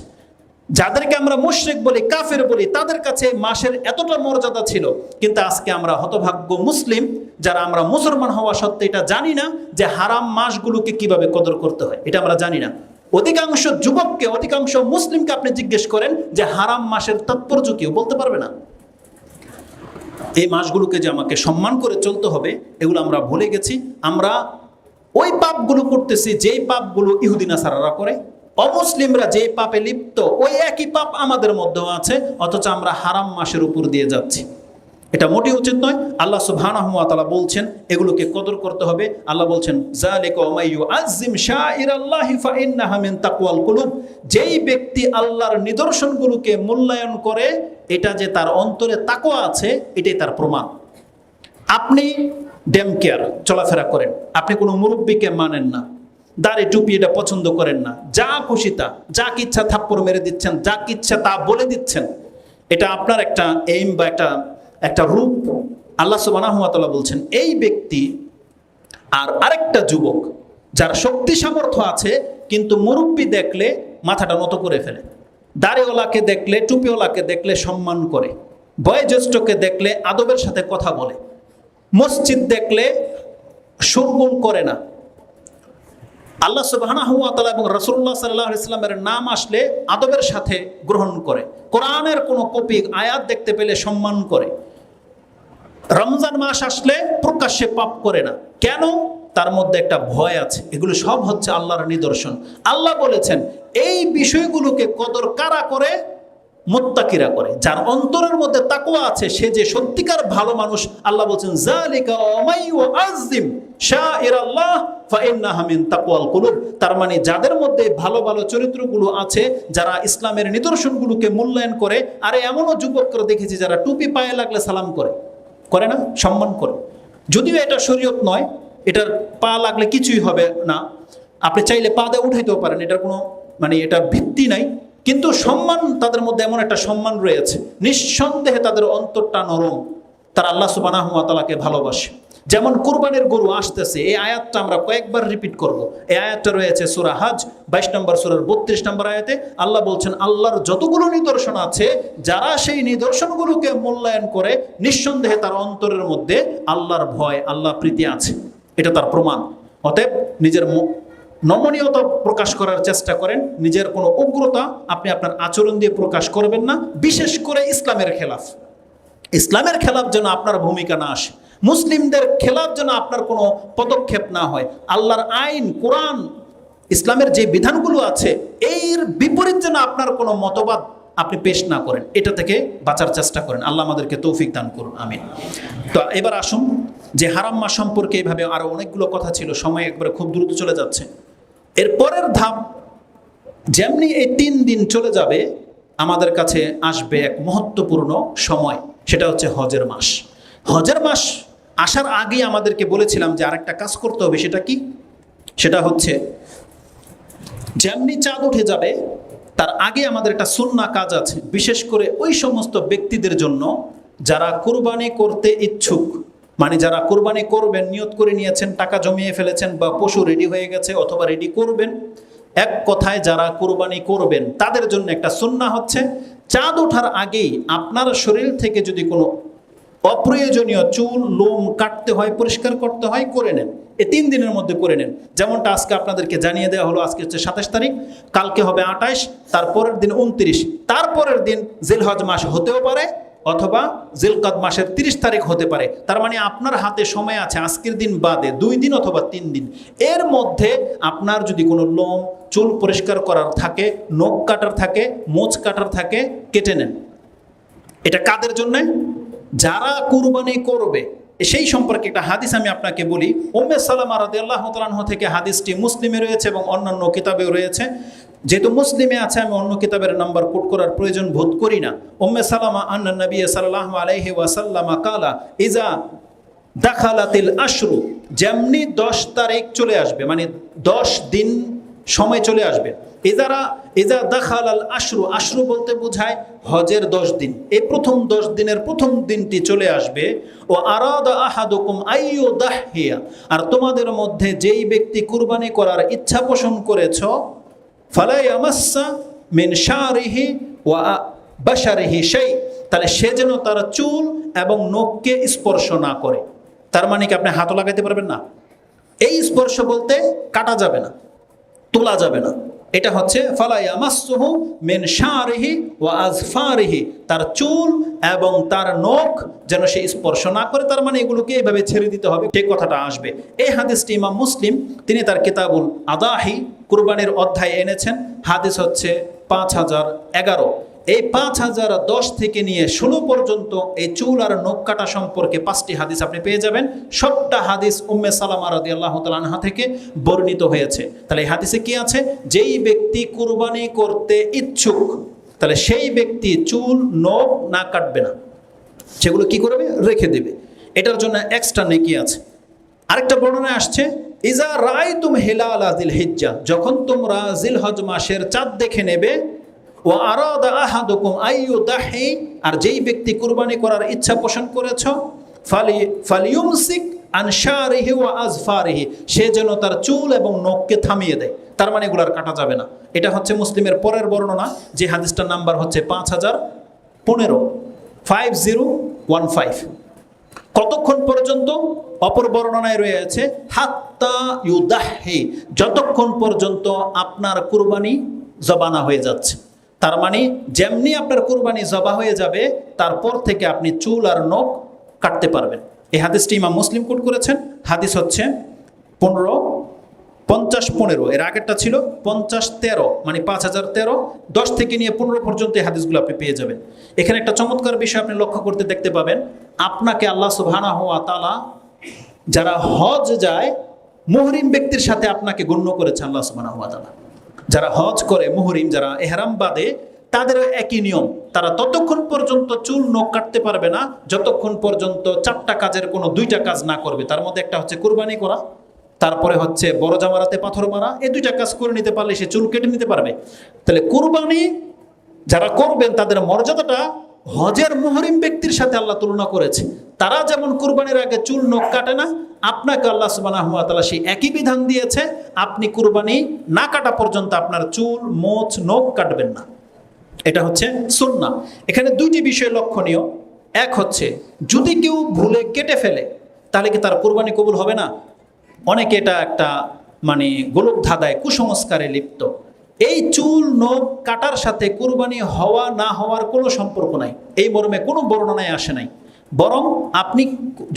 যাদেরকে আমরা মুশরিক বলি, কাফের বলি, তাদের কাছে মাসের এতটা মর্যাদা ছিল। কিন্তু আজকে আমরা হতভাগ্য মুসলিম, যারা আমরা মুসলমান হওয়া সত্ত্বেও এটা জানি না যে হারাম মাসগুলোকে কিভাবে কদর করতে হয়, এটা আমরা জানি না। অধিকাংশ যুবককে, অধিকাংশ মুসলিমকে আপনি জিজ্ঞেস করেন যে হারাম মাসের তাৎপর্য কেউ বলতে পারবে না। এই মাসগুলোকে যে আমাকে সম্মান করে চলতে হবে, এগুলো আমরা ভুলে গেছি। আমরা ওই পাপগুলো করতেছি যেই পাপগুলো ইহুদি নাসারারা করে, অমুসলিমরা যে পাপে লিপ্ত, ওই একই পাপ আমাদের মধ্যেও আছে, অথচ আমরা হারাম মাসের উপর দিয়ে যাচ্ছি। এটা মোটেই উচিত নয়। আল্লাহ সুবহানাহু ওয়া তাআলা বলছেন এগুলোকে কদর করতে হবে। আল্লাহ বলছেন, যালিকা ওয়া মাই ইউআযযিম শাইরাল্লাহি ফাইন্নাহা মিন তাকওয়াল কুলুব। যেই ব্যক্তি আল্লাহর নিদর্শনগুলোকে মূল্যায়ন করে, এটা যে তার অন্তরে তাকওয়া আছে, এটাই তার প্রমাণ। আপনি ড্যাম কেয়ার চলাফেরা করেন, আপনি কোনো মুরব্বীকে মানেন না, দাড়ি টুপি এটা পছন্দ করেন না, যা খুশি তা, যা ইচ্ছা থাপ্পড় মেরে দিচ্ছেন, যা ইচ্ছা তা বলে দিচ্ছেন, এটা আপনার একটা এইম বা একটা রূপ। আল্লাহ সুবহানাহু ওয়া তাআলা বলছেন এই ব্যক্তি আর আরেকটা যুবক যার শক্তি সামর্থ্য আছে, কিন্তু মুরব্বী দেখলে মাথাটা নত করে ফেলে, দাড়িওয়ালাকে দেখলে, টুপিওয়ালাকে দেখলে সম্মান করে, বয়োজ্যেষ্ঠকে দেখলে আদবের সাথে কথা বলে, মসজিদ দেখলে শোরগোল করে না, আল্লাহ সুবহানাহু ওয়া তাআলা এবং রাসূলুল্লাহ সাল্লাল্লাহু আলাইহি ওয়াসাল্লামের নাম আসলে আদবের সাথে গ্রহণ করে, কোরআনের কোনো কপি আয়াত দেখতে পেলে সম্মান করে, রমজান মাস আসলে প্রকাশ্যে পাপ করে না। কেন? তার মধ্যে একটা ভয় আছে। এগুলো সব হচ্ছে আল্লাহর নিদর্শন। আল্লাহ বলেছেন এই বিষয়গুলোকে কদর কারা করে? মুত্তাকিরা করে। যার অন্তরের মধ্যে তাকওয়া আছে, সে যে সত্যিকার ভালো মানুষ। আল্লাহ বলছেন যালিকা ওয়া মাই ইউআযযিম শাইরাল্লাহ ফাইন্নাহা মিন তাকওয়াল কুলুব। তার মানে যাদের মধ্যে ভালো ভালো চরিত্রগুলো আছে, যারা ইসলামের নিদর্শনগুলোকে মূল্যায়ন করে। আরে এমনও যুবকরা দেখেছি যারা টুপি পায়ে লাগলে সালাম করে না, সম্মান করে, যদিও এটা শরীয়ত নয়, এটার পা লাগলে কিছুই হবে না, আপনি চাইলে পা দিয়ে উঠাইতেও পারেন, এটার কোনো এটার ভিত্তি নাই, কিন্তু সম্মান তাদের মধ্যে এমন একটা সম্মান রয়েছে, নিঃসন্দেহে তাদের অন্তরটা নরম, তারা আল্লাহ সুবহানাহু ওয়া তাআলাকে ভালোবাসে। যেমন কুরবানির গরু আসতেছে, এই আয়াতটা আমরা কয়েকবার রিপিট করব। এই আয়াতটা রয়েছে সূরা হজ 22 নম্বর সূরার 32 নম্বর আয়াতে। আল্লাহ বলছেন আল্লাহর যতগুলো নিদর্শন আছে, যারা সেই নিদর্শনগুলোকে মূল্যায়ন করে, নিঃসন্দেহে তার অন্তরের মধ্যে আল্লাহর ভয়, আল্লাহ প্রীতি আছে, এটা তার প্রমাণ। অতএব নিজের নমনীয়তা প্রকাশ করার চেষ্টা করেন, নিজের কোনো উগ্রতা আপনি আপনার আচরণ দিয়ে প্রকাশ করবেন না, বিশেষ করে ইসলামের খেলাফ যেন আপনার ভূমিকা না আসে, মুসলিমদের খেলাফ যেন আপনার কোনো পদক্ষেপ না হয়, আল্লাহর আইন, কোরআন, ইসলামের যে বিধানগুলো আছে এর বিপরীত যেন আপনার কোনো মতবাদ আপনি পেশ না করেন, এটা থেকে বাঁচার চেষ্টা করেন। আল্লাহ আমাদেরকে তৌফিক দান করুন, আমিন। তো এবার আসুন যে হারাম মাস সম্পর্কে এইভাবে আরো অনেকগুলো কথা ছিল, সময় একবারে খুব দ্রুত চলে যাচ্ছে। এর পরের ধাপ, যেমনি এই 3 দিন চলে যাবে, আমাদের কাছে আসবে এক মহত্বপূর্ণ সময়, সেটা হচ্ছে হজের মাস। হজের মাস আসার আগেই আমাদেরকে বলেছিলাম যে আরেকটা কাজ করতে হবে। সেটা কি? সেটা হচ্ছে যেমনি চাঁদ উঠে যাবে তার আগে আমাদের একটা সুন্নাহ কাজ আছে, বিশেষ করে ওই সমস্ত ব্যক্তিদের জন্য যারা কুরবানি করতে ইচ্ছুক, যারা কুরবানি করবেন, নিয়ত করে নিয়েছেন, টাকা জমিয়ে ফেলেছেন, বা পশু রেডি হয়ে গেছে অথবা রেডি করবেন, এক কথায় যারা কুরবানি করবেন তাদের জন্য একটা সুন্নাহ হচ্ছে চাঁদ ওঠার আগেই আপনার শরীর থেকে যদি কোনো অপ্রয়োজনীয় চুল লোম কাটতে হয়, পরিষ্কার করতে হয়, করে নেন। এই 3 দিনের মধ্যে করে নেন। যেমনটা আজকে আপনাদেরকে জানিয়ে দেওয়া হলো, আজকে হচ্ছে 27 তারিখ, কালকে হবে 28, তারপরের দিন 29, তারপরের দিন জিলহজ মাস হতেও পারে অথবা জিলকাদ মাসের 30 তারিখ হতে পারে। তার মানে আপনার হাতে সময় আছে আজকের দিন বাদে 2 দিন অথবা 3 দিন। এর মধ্যে আপনার যদি কোনো লোম চুল পরিষ্কার করার থাকে, নখ কাটার থাকে, মোচ কাটার থাকে, কেটে নেন। এটা কাদের জন্যে? যারা কুরবানি করবে। সেই সম্পর্কে একটা হাদিস আমি আপনাকে বলি। উম্মে সালামা রাদিয়াল্লাহু তাআলা আনহা থেকে হাদিসটি মুসলিমে রয়েছে এবং অন্যান্য কিতাবেও রয়েছে। যেহেতু মুসলিমে আছে, আমি অন্য কিতাবের নাম্বার কোট করার প্রয়োজন বোধ করি না। উম্মে সালামা আন্না নবী সাল্লাল্লাহু আলাইহি ওয়াসাল্লাম কালা ইজা দাখালাতিল আশরু, যেমনি 10 তারিখ চলে আসবে, মানে 10 দিন সময় চলে আসবে। ইজা দাখালাল আশরু, আশরু বলতে বোঝায় হজের 10 দিন। এই প্রথম 10 দিনের প্রথম দিনটি চলে আসবে। ও আরাদা আহাদুকুম আইয়ুদাহিয়া, আর তোমাদের মধ্যে যেই ব্যক্তি কুরবানি করার ইচ্ছা পোষণ করেছ, ফালা ইয়ামাসসা মিন শারিহি ওয়া বাশারিহি শাই, তাহলে সে যেন তার চুল এবং নখকে স্পর্শ না করে। তার মানে কি আপনি হাতও লাগাইতে পারবেন না? এই স্পর্শ বলতে কাটা যাবে না, তোলা যাবে না। এটা হচ্ছে ফালা ইয়ামাসসুহু মিন শারিহি ওয়া আযফারিহি, তার চুল এবং তার নখ যেন সে স্পর্শ না করে। তার মানে এগুলোকে এইভাবে ছেড়ে দিতে হবে, ঠিক কথাটা আসবে। এই হাদিসটি ইমাম মুসলিম তিনি তার কিতাবুল আদাহি কুরবানির অধ্যায়ে এনেছেন। হাদিস হচ্ছে 5011। এই 5010 থেকে নিয়ে 16 পর্যন্ত এই চুল আর নখ কাটা সম্পর্কে 5টি হাদিস আপনি পেয়ে যাবেন। সবটা হাদিস উম্মে সালামা রাদিয়াল্লাহু তাআলা আনহা থেকে বর্ণিত হয়েছে। তাহলে এই হাদিসে কি আছে? যেই ব্যক্তি কুরবানি করতে ইচ্ছুক, তাহলে সেই ব্যক্তি চুল নখ না কাটবে না, সেগুলো কি করবে? রেখে দেবে। এটার জন্য এক্সট্রা নেকি আছে। আরেকটা বর্ণনায় আসছে, ইজা রাআইতুম হিলালা যিলহিজ্জা, যখন তোমরা জিলহজ মাসের চাঁদ দেখে নেবে, ও আরাদা আহাদুকুম আইয়ুদাহি, আর যেই ব্যক্তি কুরবানি করার ইচ্ছা পোষণ করেছ, ফালিয়ুমসিক আন শারিহি ওয়া আযফারিহি, সে যেন তার চুল এবং নখকে থামিয়ে দেয়। তার মানে এগুলো আর কাটা যাবে না। এটা হচ্ছে মুসলিমের পরের বর্ণনা, যে হাদিসটার নাম্বার হচ্ছে 5015, 5015। কতক্ষণ পর্যন্ত? অপর বর্ণনায় রয়েছে হাত্তা ইউদাহি, যতক্ষণ পর্যন্ত আপনার কুরবানি জবানা হয়ে যাচ্ছে। তার মানে যেমনি আপনার কুরবানি জবা হয়ে যাবে, তারপর থেকে আপনি চুল আর নখ কাটতে পারবেন। এই হাদিসটি ইমাম মুসলিম কোট করেছেন। হাদিস হচ্ছে 5015। এর আগেরটা ছিল 5013, মানে 5013। 10 থেকে নিয়ে 15 পর্যন্ত এই হাদিসগুলো আপনি পেয়ে যাবেন। এখানে একটা চমৎকার বিষয় আপনি লক্ষ্য করতে দেখতে পাবেন। আপনাকে আল্লাহ সুবহানাহু ওয়া তাআলা, যারা হজ যায় মুহরিম ব্যক্তির সাথে আপনাকে গণ্য করেছে আল্লাহ সুবহানাহু ওয়া তাআলা। যারা হজ করে মুহরিম, যারা এহরাম বাঁধে, তাদেরও একই নিয়ম। তারা ততক্ষণ পর্যন্ত চুল নখ কাটতে পারবে না যতক্ষণ পর্যন্ত 4টা কাজের কোনো 2টা কাজ না করবে। তার মধ্যে একটা হচ্ছে কুরবানি করা, তারপরে হচ্ছে বড় জামারাতে পাথর মারা। এই 2টা কাজ করে নিতে পারলে সে চুল কেটে নিতে পারবে। তাহলে কুরবানি যারা করবেন তাদের মর্যাদাটা হজের মুহরিম ব্যক্তির সাথে আল্লাহ তুলনা করেছে। তারা যেমন কুরবানির আগে চুল নখ কাটে না, আপনাকে আল্লাহ সুবহানাহু ওয়া তাআলা সেই একই বিধান দিয়েছে। আপনি কুরবানি না কাটা পর্যন্ত আপনার চুল, মোচ, নখ কাটবেন না। এটা হচ্ছে সুন্নাহ। এখানে 2টি বিষয় লক্ষণীয়। এক হচ্ছে, যদি কেউ ভুলে কেটে ফেলে তাহলে কি তার কুরবানি কবুল হবে না? অনেকে এটা একটা মানে গোলক ধাঁধায়, কুসংস্কারে লিপ্ত। এই চুল নখ কাটার সাথে কুরবানি হওয়া না হওয়ার কোনো সম্পর্ক নাই, এই মর্মে কোনো বর্ণনায় আসে নাই। বরং আপনি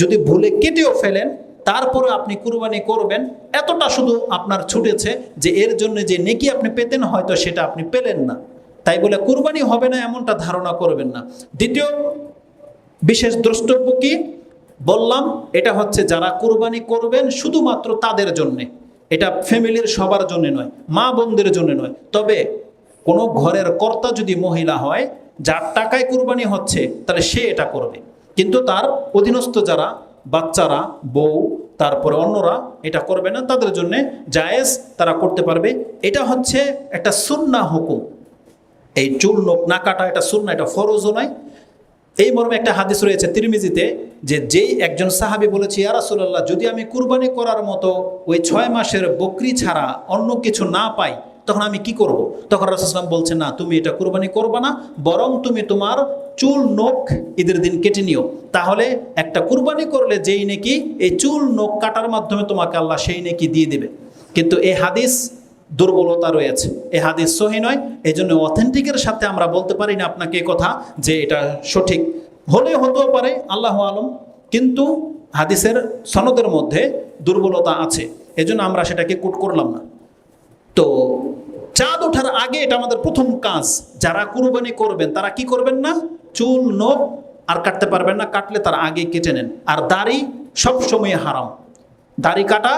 যদি ভুলে কেটেও ফেলেন, তারপরে আপনি কুরবানি করবেন, এতটা শুধু আপনার ছুটেছে যে এর জন্য যে নেকি আপনি পেতেন হয়তো সেটা আপনি পেলেন না। তাই বলে কুরবানি হবে না এমনটা ধারণা করবেন না। দ্বিতীয় বিশেষ দ্রষ্টব্য কি বললাম, এটা হচ্ছে যারা কুরবানি করবেন শুধুমাত্র তাদের জন্যে, এটা ফ্যামিলির সবার জন্য নয়, মা বোনদের জন্য নয়। তবে কোনো ঘরের কর্তা যদি মহিলা হয়, যার টাকায় কুরবানি হচ্ছে, তাহলে সে এটা করবে। কিন্তু তার অধীনস্থ যারা বাচ্চারা, বউ, তারপরে অন্যরা এটা করবে না, তাদের জন্য জায়েজ, তারা করতে পারবে। এটা হচ্ছে একটা সুন্নাহ হুকুম। এই চুল নখ না কাটা এটা সুন্নাহ, এটা ফরজও নয়। এই মর্মে একটা হাদিস রয়েছে তিরমিজিতে, যে যেই একজন সাহাবী বলেছে, ইয়া রাসূলুল্লাহ, যদি আমি কুরবানি করার মতো ওই 6 মাসের বকরি ছাড়া অন্য কিছু না পাই, তখন আমি কি করব? তখন রাসূল সাল্লাল্লাহু আলাইহি ওয়াসাল্লাম বলছেন, না, তুমি এটা কুরবানি করবা না, বরং তুমি তোমার চুল নখ ঈদের দিন কেটে নিও, তাহলে একটা কুরবানি করলে যেই নেকি এই চুল নখ কাটার মাধ্যমে তোমাকে আল্লাহ সেই নেকি দিয়ে দেবে। কিন্তু এই হাদিস দুর্বলতা রয়েছে, এই হাদিস সহি নয়। এই জন্য অথেন্টিকের সাথে আমরা বলতে পারি না আপনাকে এই কথা যে এটা সঠিক, হলে হতেও পারে আল্লাহু আলম, কিন্তু হাদিসের সনদের মধ্যে দুর্বলতা আছে, এজন্য আমরা সেটাকে কোট করলাম না। তো চাঁদ ওঠার আগে এটা আমাদের প্রথম কাজ, যারা কুরবানি করবেন তারা কি করবেন না, চুল নখ আর কাটতে পারবেন না, কাটলে তার আগে কেটে নেন। আর দাড়ি সবসময় হারাম, দাড়ি কাটা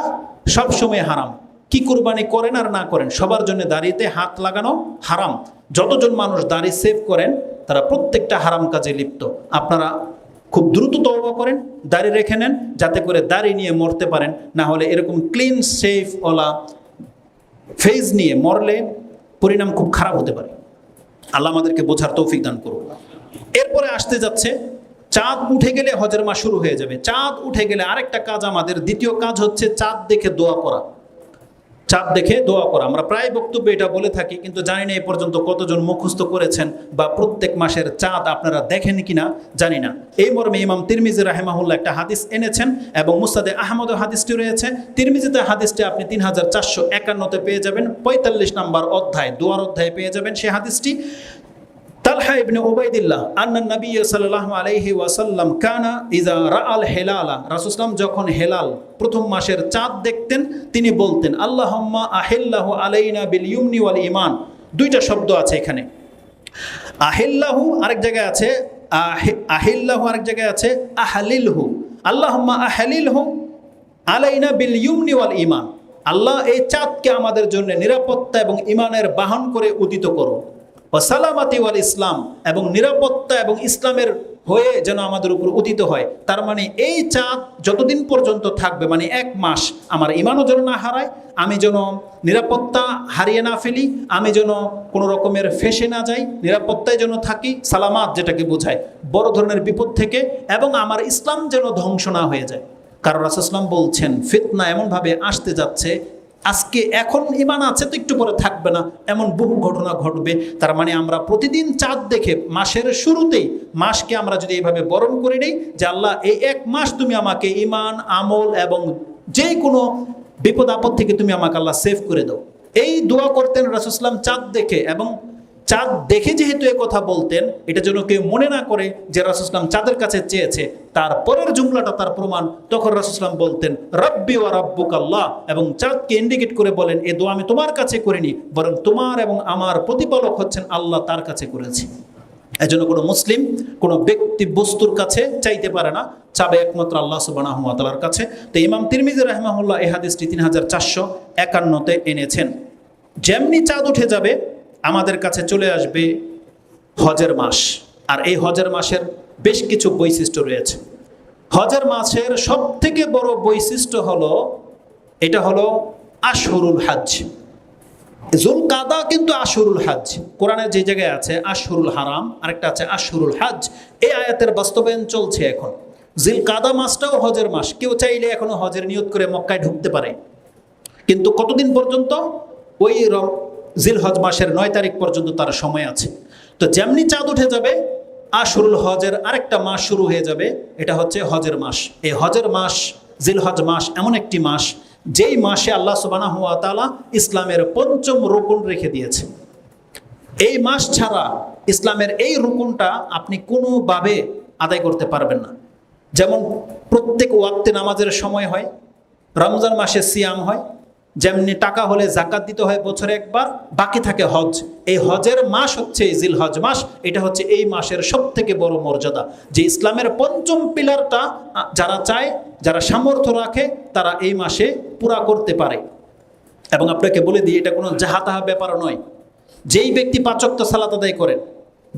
সবসময় হারাম। কি কুরবানি করেন আর না করেন সবার জন্য দাড়িতে হাত লাগানো হারাম। যতজন মানুষ দাড়ি সেভ করেন তারা প্রত্যেকটা হারাম কাজে লিপ্ত। আপনারা খুব দ্রুত তওবা করেন, দাড়ি রেখে নেন, যাতে করে দাড়ি নিয়ে মরতে পারেন। না হলে এরকম ক্লিন সেফ ওলা ফেজ নিয়ে মরলে পরিণাম খুব খারাপ হতে পারে। আল্লাহ আমাদেরকে বোঝার তৌফিক দান করুন। এরপরে আসতে যাচ্ছে চাঁদ উঠে গেলে হজের মাস শুরু হয়ে যাবে। চাঁদ উঠে গেলে আরেকটা কাজ আমাদের, দ্বিতীয় কাজ হচ্ছে চাঁদ দেখে দোয়া করা। চাঁদ দেখে দোয়া করা, আমরা প্রায় বক্তব্যে এটা বলে থাকি, কিন্তু জানি না এই পর্যন্ত কতজন মুখস্থ করেছেন বা প্রত্যেক মাসের চাঁদ আপনারা দেখেন কিনা জানি না। এই মর্মে ইমাম তিরমিজি রাহিমাহুল্লাহ একটা হাদিস এনেছেন এবং মুসনাদে আহমদ হাদিসটি রয়েছে। তিরমিজিতে হাদিসটি আপনি 3451-তে পেয়ে যাবেন, 45 নম্বর অধ্যায় দোয়ার অধ্যায়ে পেয়ে যাবেন সেই হাদিসটি। তালহা ইবনে উবাইদিল্লাহ আন্না নবী সাল্লাল্লাহু আলাইহি ওয়াসাল্লাম কানা ইযা রাআল হিলালা, রাসূল সাল্লাল্লাহু যখন হেলাল প্রথম মাসের চাঁদ দেখতেন তিনি বলতেন আল্লাহুম্মা আহিল্লাহু আলাইনা বিল ইউমনি ওয়াল ঈমান। দুইটা শব্দ আছে এখানে, আহিল্লাহু আরেক জায়গায় আছে, আহিল্লাহু আরেক জায়গায় আছে আহলিলহু। আল্লাহুম্মা আহলিলহু আলাইনা বিল ইউমনি ওয়াল ঈমান। আল্লাহ এই চাঁদকে আমাদের জন্য নিরাপত্তা এবং ঈমানের বাহন করে উদিত করো। সালামাতি ওয়াল ইসলাম, এবং নিরাপত্তা এবং ইসলামের হয়ে যেন আমাদের উপর উদিত হয়। তার মানে এই চাঁদ যতদিন পর্যন্ত থাকবে, মানে এক মাস, আমার ইমানও যেন না হারায়, আমি যেন নিরাপত্তা হারিয়ে না ফেলি, আমি যেন কোনো রকমের ফেসে না যাই, নিরাপত্তায় যেন থাকি, সালামাত যেটাকে বোঝায় বড় ধরনের বিপদ থেকে, এবং আমার ইসলাম যেন ধ্বংস না হয়ে যায়। কারণ রাসূল সাল্লাল্লাহু আলাইহি ওয়াসাল্লাম বলছেন ফিতনা এমনভাবে আসতে যাচ্ছে, আজকে এখন ঈমান আছে তো একটু পরে থাকবে না, এমন বহু ঘটনা ঘটবে। তার মানে আমরা প্রতিদিন চাঁদ দেখে মাসের শুরুতেই মাসকে আমরা যদি এইভাবে বরণ করে নেই যে আল্লাহ এই এক মাস তুমি আমাকে ঈমান, আমল এবং যে কোনো বিপদ আপদ থেকে তুমি আমাকে আল্লাহ সেভ করে দাও, এই দোয়া করতেন রাসূল সাল্লাল্লাহু আলাইহি ওয়াসাল্লাম চাঁদ দেখে। এবং চাঁদ দেখে যেহেতু এ কথা বলতেন, এটা যেন কেউ মনে না করে যে রাসূল সাল্লাল্লাহু আলাইহি ওয়াসাল্লাম চাঁদের কাছে চেয়েছে, তার পরের জুমলাটা তার প্রমাণ। তখন রাসূল সাল্লাল্লাহু আলাইহি ওয়াসাল্লাম বলতেন রব্বি ওয়া রাব্বুকাল্লাহ, এবং চাঁদকে ইন্ডিকেট করে বলেন এ দোয়া আমি তোমার কাছে করিনি, বরং তোমার এবং আমার প্রতিপালক হচ্ছেন আল্লাহ, তার কাছে করেছি। এজন্য কোনো মুসলিম কোনো ব্যক্তি বস্তুর কাছে চাইতে পারে না, চাবে একমাত্র আল্লাহ সুবহানাহু ওয়া তাআলার কাছে। তো ইমাম তিরমিজি রাহিমাহুল্লাহ এই হাদিসটি 3451-তে এনেছেন। যেমনি চাঁদ উঠে যাবে আমাদের কাছে চলে আসবে হজের মাস। আর এই হজের মাসের বেশ কিছু বৈশিষ্ট্য রয়েছে। হজের মাসের সব থেকে বড় বৈশিষ্ট্য হলো, এটা হলো আশহুরুল হজ। যুলকাদা কিন্তু আশহুরুল হজ, কোরআনে যে জায়গায় আছে আশহুরুল হারাম, আরেকটা আছে আশহুরুল হজ। এই আয়াতের বাস্তবায়ন চলছে এখন। জিলকাদা মাসটাও হজের মাস, কেউ চাইলে এখনো হজের নিয়ত করে মক্কায় ঢুকতে পারে, কিন্তু কতদিন পর্যন্ত? ওই জিলহজ মাসের 9 তারিখ পর্যন্ত তার সময় আছে। তো যেমনি চাঁদ উঠে যাবে আশহুরুল হজের আরেকটা মাস শুরু হয়ে যাবে, এটা হচ্ছে হজের মাস। এই হজের মাস, জিলহজ মাস এমন একটি মাস যেই মাসে আল্লাহ সুবহানাহু ওয়া তাআলা ইসলামের 5ম রুকুন রেখে দিয়েছে। এই মাস ছাড়া ইসলামের এই রুকুনটা আপনি কোনোভাবে আদায় করতে পারবেন না। যেমন প্রত্যেক ওয়াক্তে নামাজের সময় হয়, রমজান মাসে সিয়াম হয়, যেমনি টাকা হলে যাকাত দিতে হয় বছরে একবার, বাকি থাকে হজ। এই হজের মাস হচ্ছে এই জিলহজ মাস। এটা হচ্ছে এই মাসের সবথেকে বড় মর্যাদা, যে ইসলামের 5ম পিলারটা যারা চায়, যারা সামর্থ্য রাখে, তারা এই মাসে পুরা করতে পারে। এবং আপনাকে বলে দিই, এটা কোনো যাহা-তাহা ব্যাপার নয়। যেই ব্যক্তি 5 ওয়াক্ত সালাত আদায় করেন,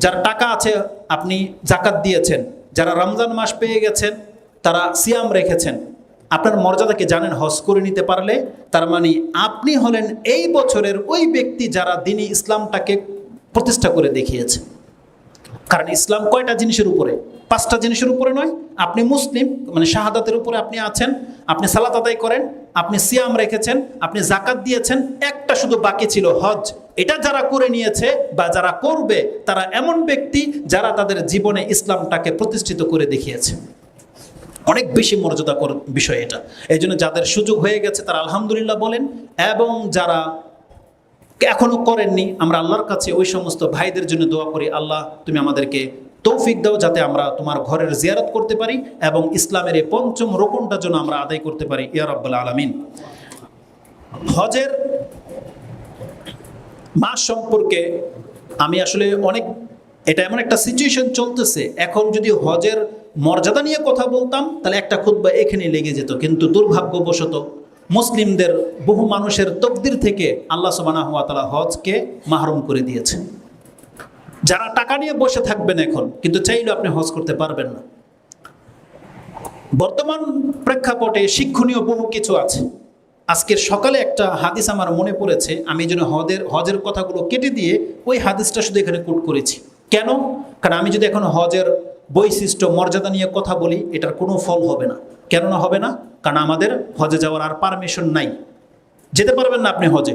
যার টাকা আছে আপনি যাকাত দিয়েছেন, যারা রমজান মাস পেয়ে গেছেন তারা সিয়াম রেখেছেন, আপনার মর্যাদা কি জানেন? হজ করে নিতে পারলে তার মানে আপনি হলেন এই বছরের ওই ব্যক্তি যারা দ্বীনি ইসলামটাকে প্রতিষ্ঠা করে দেখিয়েছে। কারণ ইসলাম কয়টা জিনিসের উপরে? 5টা জিনিসের উপরে নয়। আপনি মুসলিম মানে শাহাদাতের উপরে আপনি আছেন, আপনি সালাত আদায় করেন, আপনি সিয়াম রেখেছেন, আপনি জাকাত দিয়েছেন, একটা শুধু বাকি ছিল, হজ। এটা যারা করে নিয়েছে বা যারা করবে তারা এমন ব্যক্তি যারা তাদের জীবনে ইসলামটাকে প্রতিষ্ঠিত করে দেখিয়েছে। অনেক বেশি মর্যাদাকর বিষয় এটা। এই জন্য যাদের সুযোগ হয়ে গেছে তারা আলহামদুলিল্লাহ বলেন, এবং যারা এখনো করেননি আমরা আল্লাহর কাছে ওই সমস্ত ভাইদের জন্য দোয়া করি, আল্লাহ তুমি আমাদেরকে তৌফিক দাও যাতে আমরা তোমার ঘরের জিয়ারত করতে পারি এবং ইসলামের এই 5ম রুকনটা যেন আমরা আদায় করতে পারি, ইয়া রাব্বাল আলামিন। হজের মাস সম্পর্কে আমি আসলে এটা এমন একটা সিচুয়েশন চলতেছে, এখন যদি হজের মর্যাদা নিয়ে কথা বলতাম তাহলে একটা খুতবা এখানে লেগে যেত, কিন্তু দুর্ভাগ্যবশত মুসলিমদের বহু মানুষের তকদির থেকে আল্লাহ সুবহানাহু ওয়া তাআলা হজকে মাহরুম করে দিয়েছে। যারা টাকা নিয়ে বসে থাকবেন এখন, কিন্তু চাইলেও আপনি হজ করতে পারবেন না। বর্তমান প্রেক্ষাপটে শিক্ষণীয় বহু কিছু আছে। আজকের সকালে একটা হাদিস আমার মনে পড়েছে, আমি এই জন্য হজের কথাগুলো কেটে দিয়ে ওই হাদিসটা শুধু এখানে কোট করেছি। কেন? কারণ আমি যদি এখন হজের বৈশিষ্ট্য মর্যাদা নিয়ে কথা বলি এটার কোনো ফল হবে না। কেন না হবে না? কারণ আমাদের হজে যাওয়ার আর পারমিশন নাই, যেতে পারবেন না আপনি, হজে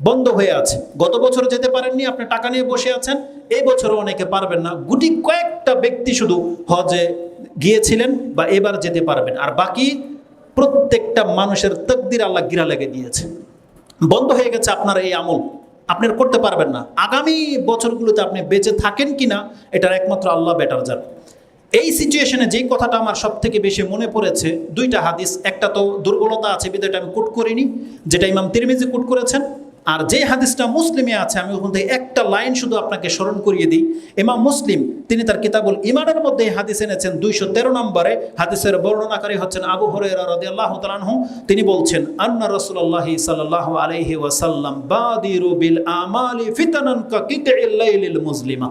বন্ধ হয়ে আছে। গত বছর যেতে পারেননি, আপনি টাকা নিয়ে বসে আছেন, এই বছরও অনেকে পারবেন না। গুটি কয়েকটা ব্যক্তি শুধু হজে গিয়েছিলেন বা এবার যেতে পারবেন, আর বাকি প্রত্যেকটা মানুষের তাকদীর আল্লাহ গিরা লেগে দিয়েছে। বন্ধ হয়ে গেছে আপনার এই আমল, আপনি করতে পারবেন না। আগামী বছরগুলোতে আপনি বেঁচে থাকেন কিনা এটার একমাত্র আল্লাহ বেটার জানেন। এই সিচুয়েশনে যেই কথাটা আমার সব থেকে বেশি মনে পড়েছে, 2টা হাদিস। একটা তো দুর্বলতা আছে বিধায় আমি কোট করিনি, যেটা ইমাম তিরমিজি কোট করেছেন, আর যে হাদিসটা মুসলিমে আছে আমি ওখান থেকে একটা লাইন শুধু আপনাকে স্মরণ করিয়ে দিই। ইমাম মুসলিম তিনি তার কিতাবুল ঈমানের মধ্যে এই হাদিস এনেছেন 213 নম্বরে। হাদিসের বর্ণনাকারী হচ্ছেন আবু হুরায়রা রাদিয়াল্লাহু তাআলা আনহু। তিনি বলছেন, আন্না রাসূলুল্লাহ সাল্লাল্লাহু আলাইহি ওয়াসাল্লাম বাদিরু বিল আমালি ফিতানান কা কিতইল লাইলিল মুজলিমা।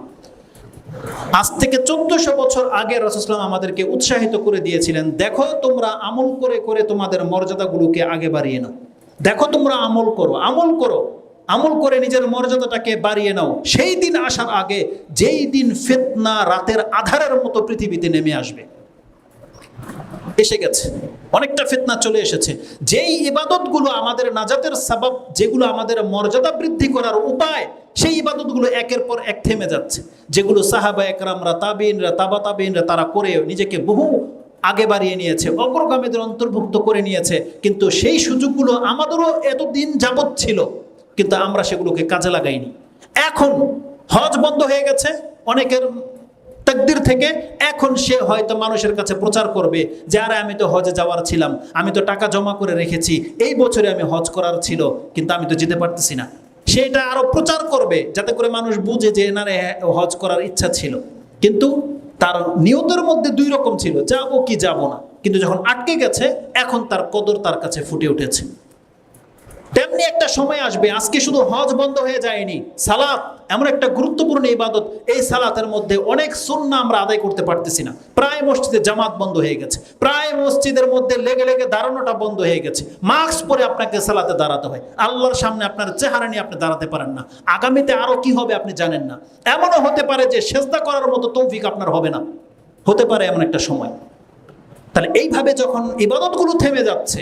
আজ থেকে 1400 বছর আগে রাসূল সাল্লাল্লাহু আমাদেরকে উৎসাহিত করে দিয়েছিলেন, দেখো তোমরা আমল করে করে তোমাদের মর্যাদাগুলোকে আগে বাড়িয়ে নাও। দেখো তোমরা আমল করো, আমল করো, আমল করে নিজের মর্যাদাটাকে বাড়িয়ে নাও। সেই দিন আসার আগে যেই দিন ফিতনা রাতের আধারের মতো পৃথিবীতে নেমে আসবে। এসে গেছে, অনেকটা ফিতনা চলে এসেছে। যেই ইবাদতগুলো আমাদের নাজাতের সাবাব, যেগুলো আমাদের মর্যাদা বৃদ্ধি করার উপায়, সেই ইবাদতগুলো একের পর এক থেমে যাচ্ছে। যেগুলো সাহাবা একরামরা, তাবিনরা, তাবা তাবিনরা তারা করে নিজেকে বহু আগে বাড়িয়ে নিয়েছে, অগ্রগামীদের অন্তর্ভুক্ত করে নিয়েছে, কিন্তু সেই সুযোগগুলো আমাদেরও এতদিন যাবৎ ছিল, কিন্তু আমরা সেগুলোকে কাজে লাগাইনি। এখন হজ বন্ধ হয়ে গেছে অনেকের তাকদীর থেকে, এখন সে হয়তো মানুষের কাছে প্রচার করবে যে আরে আমি তো হজে যাওয়ার ছিলাম, আমি তো টাকা জমা করে রেখেছি, এই বছরে আমি হজ করার ছিল, কিন্তু আমি তো যেতে পারতেছি না। সেটা আরো প্রচার করবে যাতে করে মানুষ বুঝে যে না রে হজ করার ইচ্ছা ছিল, কিন্তু তার নিয়তের মধ্যে 2 রকম ছিল, যাবো কি যাব না। কিন্তু যখন আটকে গেছে এখন তার কদর তার কাছে ফুটে উঠেছে। তেমনি একটা সময় আসবে, আজকে শুধু হজ বন্ধ হয়ে যায়নি, সালাত এমন একটা গুরুত্বপূর্ণ ইবাদত, এই সালাতের মধ্যে অনেক সুন্নাহ আমরা আদায় করতে পারতেছি না। প্রায় মসজিদে জামাত বন্ধ হয়ে গেছে, প্রায় মসজিদের মধ্যে লেগে লেগে দাঁড়ানোটা বন্ধ হয়ে গেছে। মাস্ক পরে আপনাকে সালাতে দাঁড়াতে হয়, আল্লাহর সামনে আপনার চেহারা নিয়ে আপনি দাঁড়াতে পারেন না। আগামীতে আরো কি হবে আপনি জানেন না। এমনও হতে পারে যে সিজদা করার মতো তৌফিক আপনার হবে না, হতে পারে এমন একটা সময়। তাহলে এইভাবে যখন ইবাদতগুলো থেমে যাচ্ছে,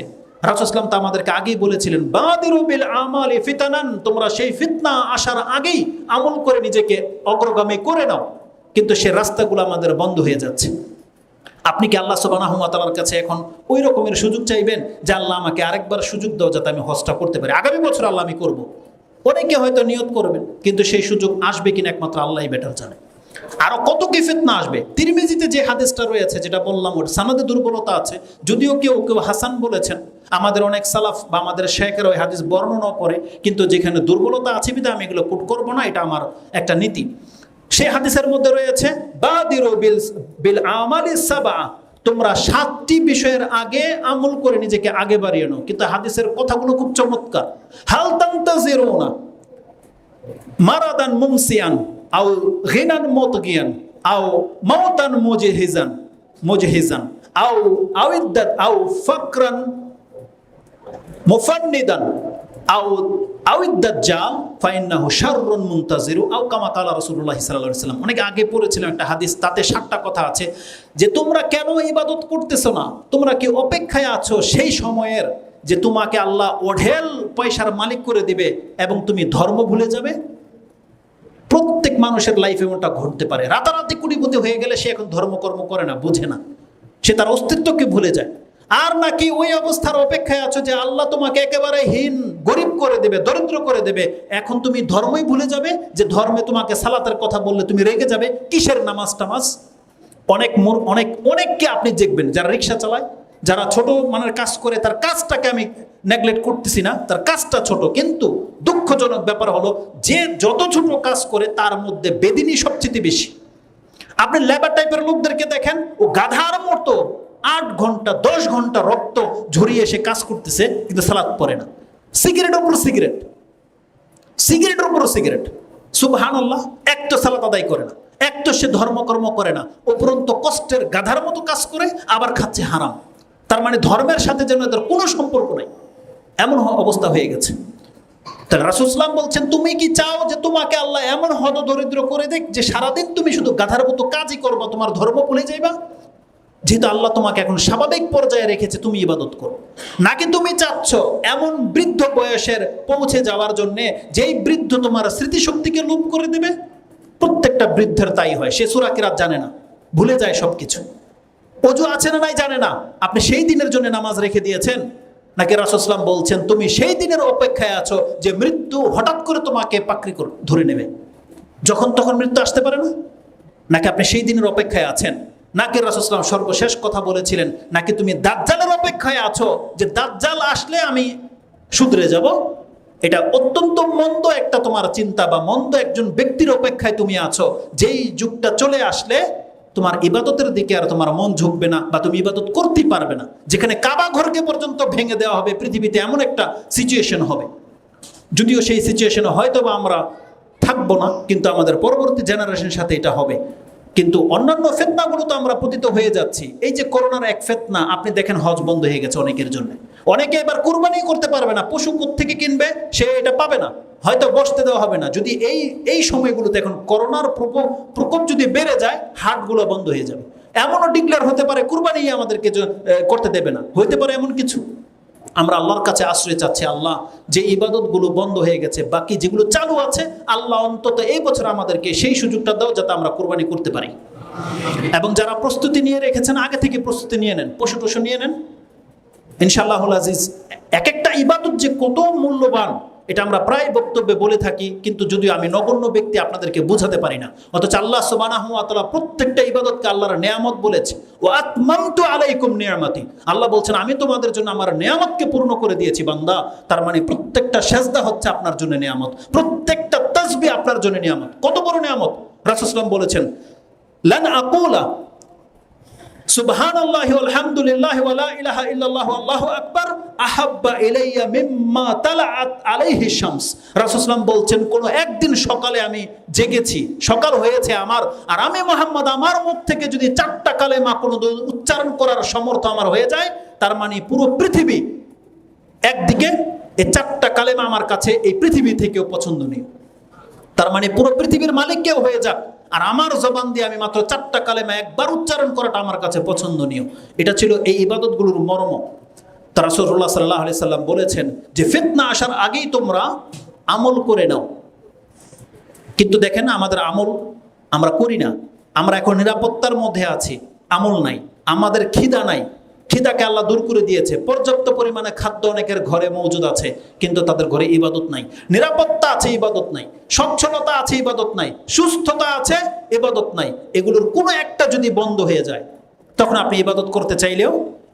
রাসূল সাল্লাল্লাহু আলাইহি ওয়াসাল্লাম তো আমাদেরকে আগেই বলেছিলেন, বাদিরু বিল আমালি ফিতানান, তোমরা সেই ফিতনা আসার আগেই আমল করে নিজেকে অগ্রগামী করে নাও। কিন্তু সে রাস্তাগুলো আমাদের বন্ধ হয়ে যাচ্ছে। আপনি কি আল্লাহ সুবহানাহু ওয়া তাআলার কাছে এখন ওই রকমের সুযোগ চাইবেন যে আল্লাহ আমাকে আরেকবার সুযোগ দাও যাতে আমি হজটা করতে পারি, আগামী বছর আল্লাহ আমি করব? অনেকে হয়তো নিয়ত করবেন, কিন্তু সেই সুযোগ আসবে কিনা একমাত্র আল্লাহই বেটার জানে। আরো কত কি ফিতনা আসবে। তিরমিজিতে যে হাদিসটা রয়েছে যেটা বললাম, ওর সানাদে দুর্বলতা আছে, যদিও কেউ কেউ হাসান বলেছেন। আমাদের অনেক সালাফ বা আমাদের শেখেরা ওই হাদিস বর্ণনা করে, কিন্তু যেখানে দুর্বলতা আছে বিধায় আমি এগুলো কোট করবো না, এটা আমার একটা নীতি। সেই হাদিসের মধ্যে রয়েছে বাদিরু বিল আমালি সাবআ, তোমরা 7টি বিষয়ের আগে আমল করে নিজেকে আগে বাড়িয়ে নাও। কিন্তু হাদিসের কথাগুলো খুব চমৎকার। হাল তানতাজিরুনা মারাদান মুমসিয়ান আও গিনান মুতগিয়ান আও মাউতান মুজহিজান আও আওইদাত আও ফাকরান মুফান্নিদান আও আউদ্দাজ্জাল ফাইন্নাহু শাররুন মুনতাজিরু আও কামা কালা রাসূলুল্লাহ সাল্লাল্লাহু আলাইহি ওয়াসাল্লাম। অনেক আগে পড়েছিলাম একটা হাদিস, তাতে 7টা কথা আছে যে তোমরা কেন ইবাদত করতেছো না, তোমরা কি অপেক্ষায় আছো সেই সময়ের যে তোমাকে আল্লাহ ওঢেল পয়সার মালিক করে দিবে এবং তুমি ধর্ম ভুলে যাবে। প্রত্যেক মানুষের লাইফে এমনটা ঘটতে পারে। রাতারাতি কোটিপতি হয়ে গেলে সে এখন ধর্মকর্ম করে না, বুঝে না, সে তার অস্তিত্বকে ভুলে যায়। আর নাকি ওই অবস্থার অপেক্ষায় আছো যে আল্লাহ তোমাকে একেবারে হীন গরিব করে দেবে, দরিদ্র করে দেবে, এখন তুমি ধর্মই ভুলে যাবে, যে ধর্মে তোমাকে সালাতের কথা বললে তুমি রেগে যাবে। কিসের নামাজ টামাজ? অনেককে আপনি দেখবেন যারা রিক্সা চালায়, যারা ছোট মানের কাজ করে, তার কাজটাকে আমি নেগলেক্ট করতেছি না, তার কাজটা ছোট, কিন্তু দুঃখজনক ব্যাপার হলো যে যত ছোট কাজ করে তার মধ্যে বেদিনী সবচেয়ে বেশি। আপনি লেবার টাইপের লোকদেরকে দেখেন, ও গাধার মতো 8 ঘন্টা 10 ঘন্টা রক্ত ঝরিয়ে এসে কাজ করতেছে, কিন্তু সালাত পড়ে না। সিগারেটের উপর সিগারেট, সিগারেটের উপর সিগারেট, সুবহানাল্লাহ, একটা সালাত আদায় করে না, একটা সে ধর্মকর্ম করে না, উপরন্ত কষ্টের গাধার মতো কাজ করে, আবার খাচ্ছে হারাম। তার মানে ধর্মের সাথে যেন এদের কোনো সম্পর্ক নেই, এমন অবস্থা হয়ে গেছে। তাহলে রাসূল সাল্লাল্লাহু আলাইহি ওয়াসাল্লাম বলছেন, তুমি কি চাও যে তোমাকে আল্লাহ এমন হতদরিদ্র করে দেখ যে সারাদিন তুমি শুধু গাধার মতো কাজই করবা, তোমার ধর্ম ভুলে যাইবা? যেহেতু আল্লাহ তোমাকে এখন স্বাভাবিক পর্যায়ে রেখেছে, তুমি ইবাদত করো। নাকি তুমি চাচ্ছ এমন বৃদ্ধ বয়সের পৌঁছে যাওয়ার জন্যে যেই বৃদ্ধ তোমার স্মৃতিশক্তিকে লোপ করে দেবে? প্রত্যেকটা বৃদ্ধের তাই হয়, সে সূরা কিরাত জানে না, ভুলে যায় সবকিছু। ওযু আছে না নাই জানে না। আপনি সেই দিনের জন্য নামাজ রেখে দিয়েছেন, নাকি রাসূল সাল্লাল্লাহু আলাইহি ওয়াসাল্লাম বলছেন তুমি সেই দিনের অপেক্ষায় আছো যে মৃত্যু হঠাৎ করে তোমাকে পাকড়ি করে ধরে নেবে, যখন তখন মৃত্যু আসতে পারে না? নাকি আপনি সেই দিনের অপেক্ষায় আছেন? নাকি রাসূল সাল্লাল্লাহু আলাইহি ওয়াসাল্লাম সর্বশেষ কথা বলেছিলেন, নাকি তুমি দাজ্জালের অপেক্ষায় আছো যে দাজ্জাল আসলে আমি শুধরে যাব? এটা অত্যন্ত মন্দ একটা তোমার চিন্তা, বা মন্দ একজন ব্যক্তির অপেক্ষায় তুমি আছো, যেই যুগটা চলে আসলে তোমার ইবাদতের দিকে আর তোমার মন ঝুঁকবে না, বা তুমি ইবাদত করতেই পারবে না, যেখানে কাবা ঘরকে পর্যন্ত ভেঙে দেওয়া হবে। পৃথিবীতে এমন একটা সিচুয়েশন হবে, যদিও সেই সিচুয়েশনে হয়তো বা আমরা থাকবো না, কিন্তু আমাদের পরবর্তী জেনারেশনের সাথে এটা হবে। কিন্তু অন্যান্য ফেতনাগুলো তো আমরা পতিত হয়ে যাচ্ছি। এই যে করোনার এক ফেতনা, আপনি দেখেন হজ বন্ধ হয়ে গেছে অনেকের জন্য। অনেকে এবার কুরবানি করতে পারবে না, পশু কোত্থেকে কিনবে, সে এটা পাবে না, হয়তো বসতে দেওয়া হবে না। যদি এই সময়গুলোতে এখন করোনার প্রকোপ যদি বেড়ে যায়, হাটগুলো বন্ধ হয়ে যাবে। এমনও ডিক্লেয়ার হতে পারে কুরবানি আমাদেরকে করতে দেবে না, হইতে পারে এমন কিছু। আমরা আল্লাহর কাছে আশ্রয় চাচ্ছি, আল্লাহ যে ইবাদতগুলো বন্ধ হয়ে গেছে, বাকি যেগুলো চালু আছে, আল্লাহ অন্তত এই বছর আমাদেরকে সেই সুযোগটা দাও যাতে আমরা কুরবানি করতে পারি। এবং যারা প্রস্তুতি নিয়ে রেখেছেন, আগে থেকে প্রস্তুতি নিয়ে নেন, পশু টশু নিয়ে নেন, ইনশাআল্লাহুল আজিজ। এক একটা ইবাদত যে কত মূল্যবান, এটা আমরা প্রায় বক্তব্যে বলে থাকি, কিন্তু যদিও আমি নগণ্য ব্যক্তি আপনাদেরকে বোঝাতে পারি না। অথচ আল্লাহ সুবহানাহু ওয়া তাআলা প্রত্যেকটা ইবাদতকে আল্লাহর নেয়ামত বলেছে। ওয়া আতমামতু আলাইকুম নিয়ামতি, আল্লাহ বলছেন আমি তোমাদের জন্য আমার নেয়ামতকে পূর্ণ করে দিয়েছি বান্দা। তার মানে প্রত্যেকটা সেজদা হচ্ছে আপনার জন্য নেয়ামত, প্রত্যেকটা তাসবিহ আপনার জন্য নেয়ামত। কত বড় নেয়ামত! রাসূল সাল্লাল্লাহু আলাইহি ওয়াসাল্লাম বলেছেন, লান আকুলা সুবহানাল্লাহি ওয়ালহামদুলিল্লাহি ওয়া লা ইলাহা ইল্লাল্লাহু আল্লাহু আকবার আহাব্বা ইলাইয়া মিম্মা তালাআত আলাইহি শামস। রাসূল সাল্লাল্লাহু আলাইহি বলছেন, কোন একদিন সকালে আমি জেগেছি, সকাল হয়েছে আমার, আর আমি মুহাম্মদ আমার মুখ থেকে যদি 4টা কালেমা কোনো উচ্চারণ করার সমর্থ আমার হয়ে যায়, তার মানে পুরো পৃথিবী একদিকে, এই 4টা কালেমা আমার কাছে এই পৃথিবী থেকেও পছন্দনীয়। তার মানে পুরো পৃথিবীর মালিক কেউ হয়ে যাক, আর আমার জবান দিয়ে আমি মাত্র 4টা কালেমা একবার উচ্চারণ করাটা আমার কাছে পছন্দনীয়। এটা ছিল এই ইবাদতগুলোর মর্ম। তা রাসূলুল্লাহ সাল্লাল্লাহু আলাইহি সাল্লাম বলেছেন যে ফিতনা আসার আগেই তোমরা আমল করে নাও। কিন্তু দেখেন আমাদের আমল আমরা করি না। আমরা এখন নিরাপত্তার মধ্যে আছি, আমল নাই, আমাদের খিদা নাই। খিদাকে আল্লাহ দূর করে দিয়েছে, পর্যাপ্ত পরিমাণে খাদ্য অনেকের ঘরে মজুদ আছে, কিন্তু তাদের ঘরে ইবাদত নাই। নিরাপত্তা আছে, ইবাদত নাই। সচ্ছলতা আছে, ইবাদত নাই। সুস্থতা আছে, ইবাদত নাই। এগুলোর কোনো একটা যদি বন্ধ হয়ে যায়, তখন আপনি ইবাদত করতে চাইলেও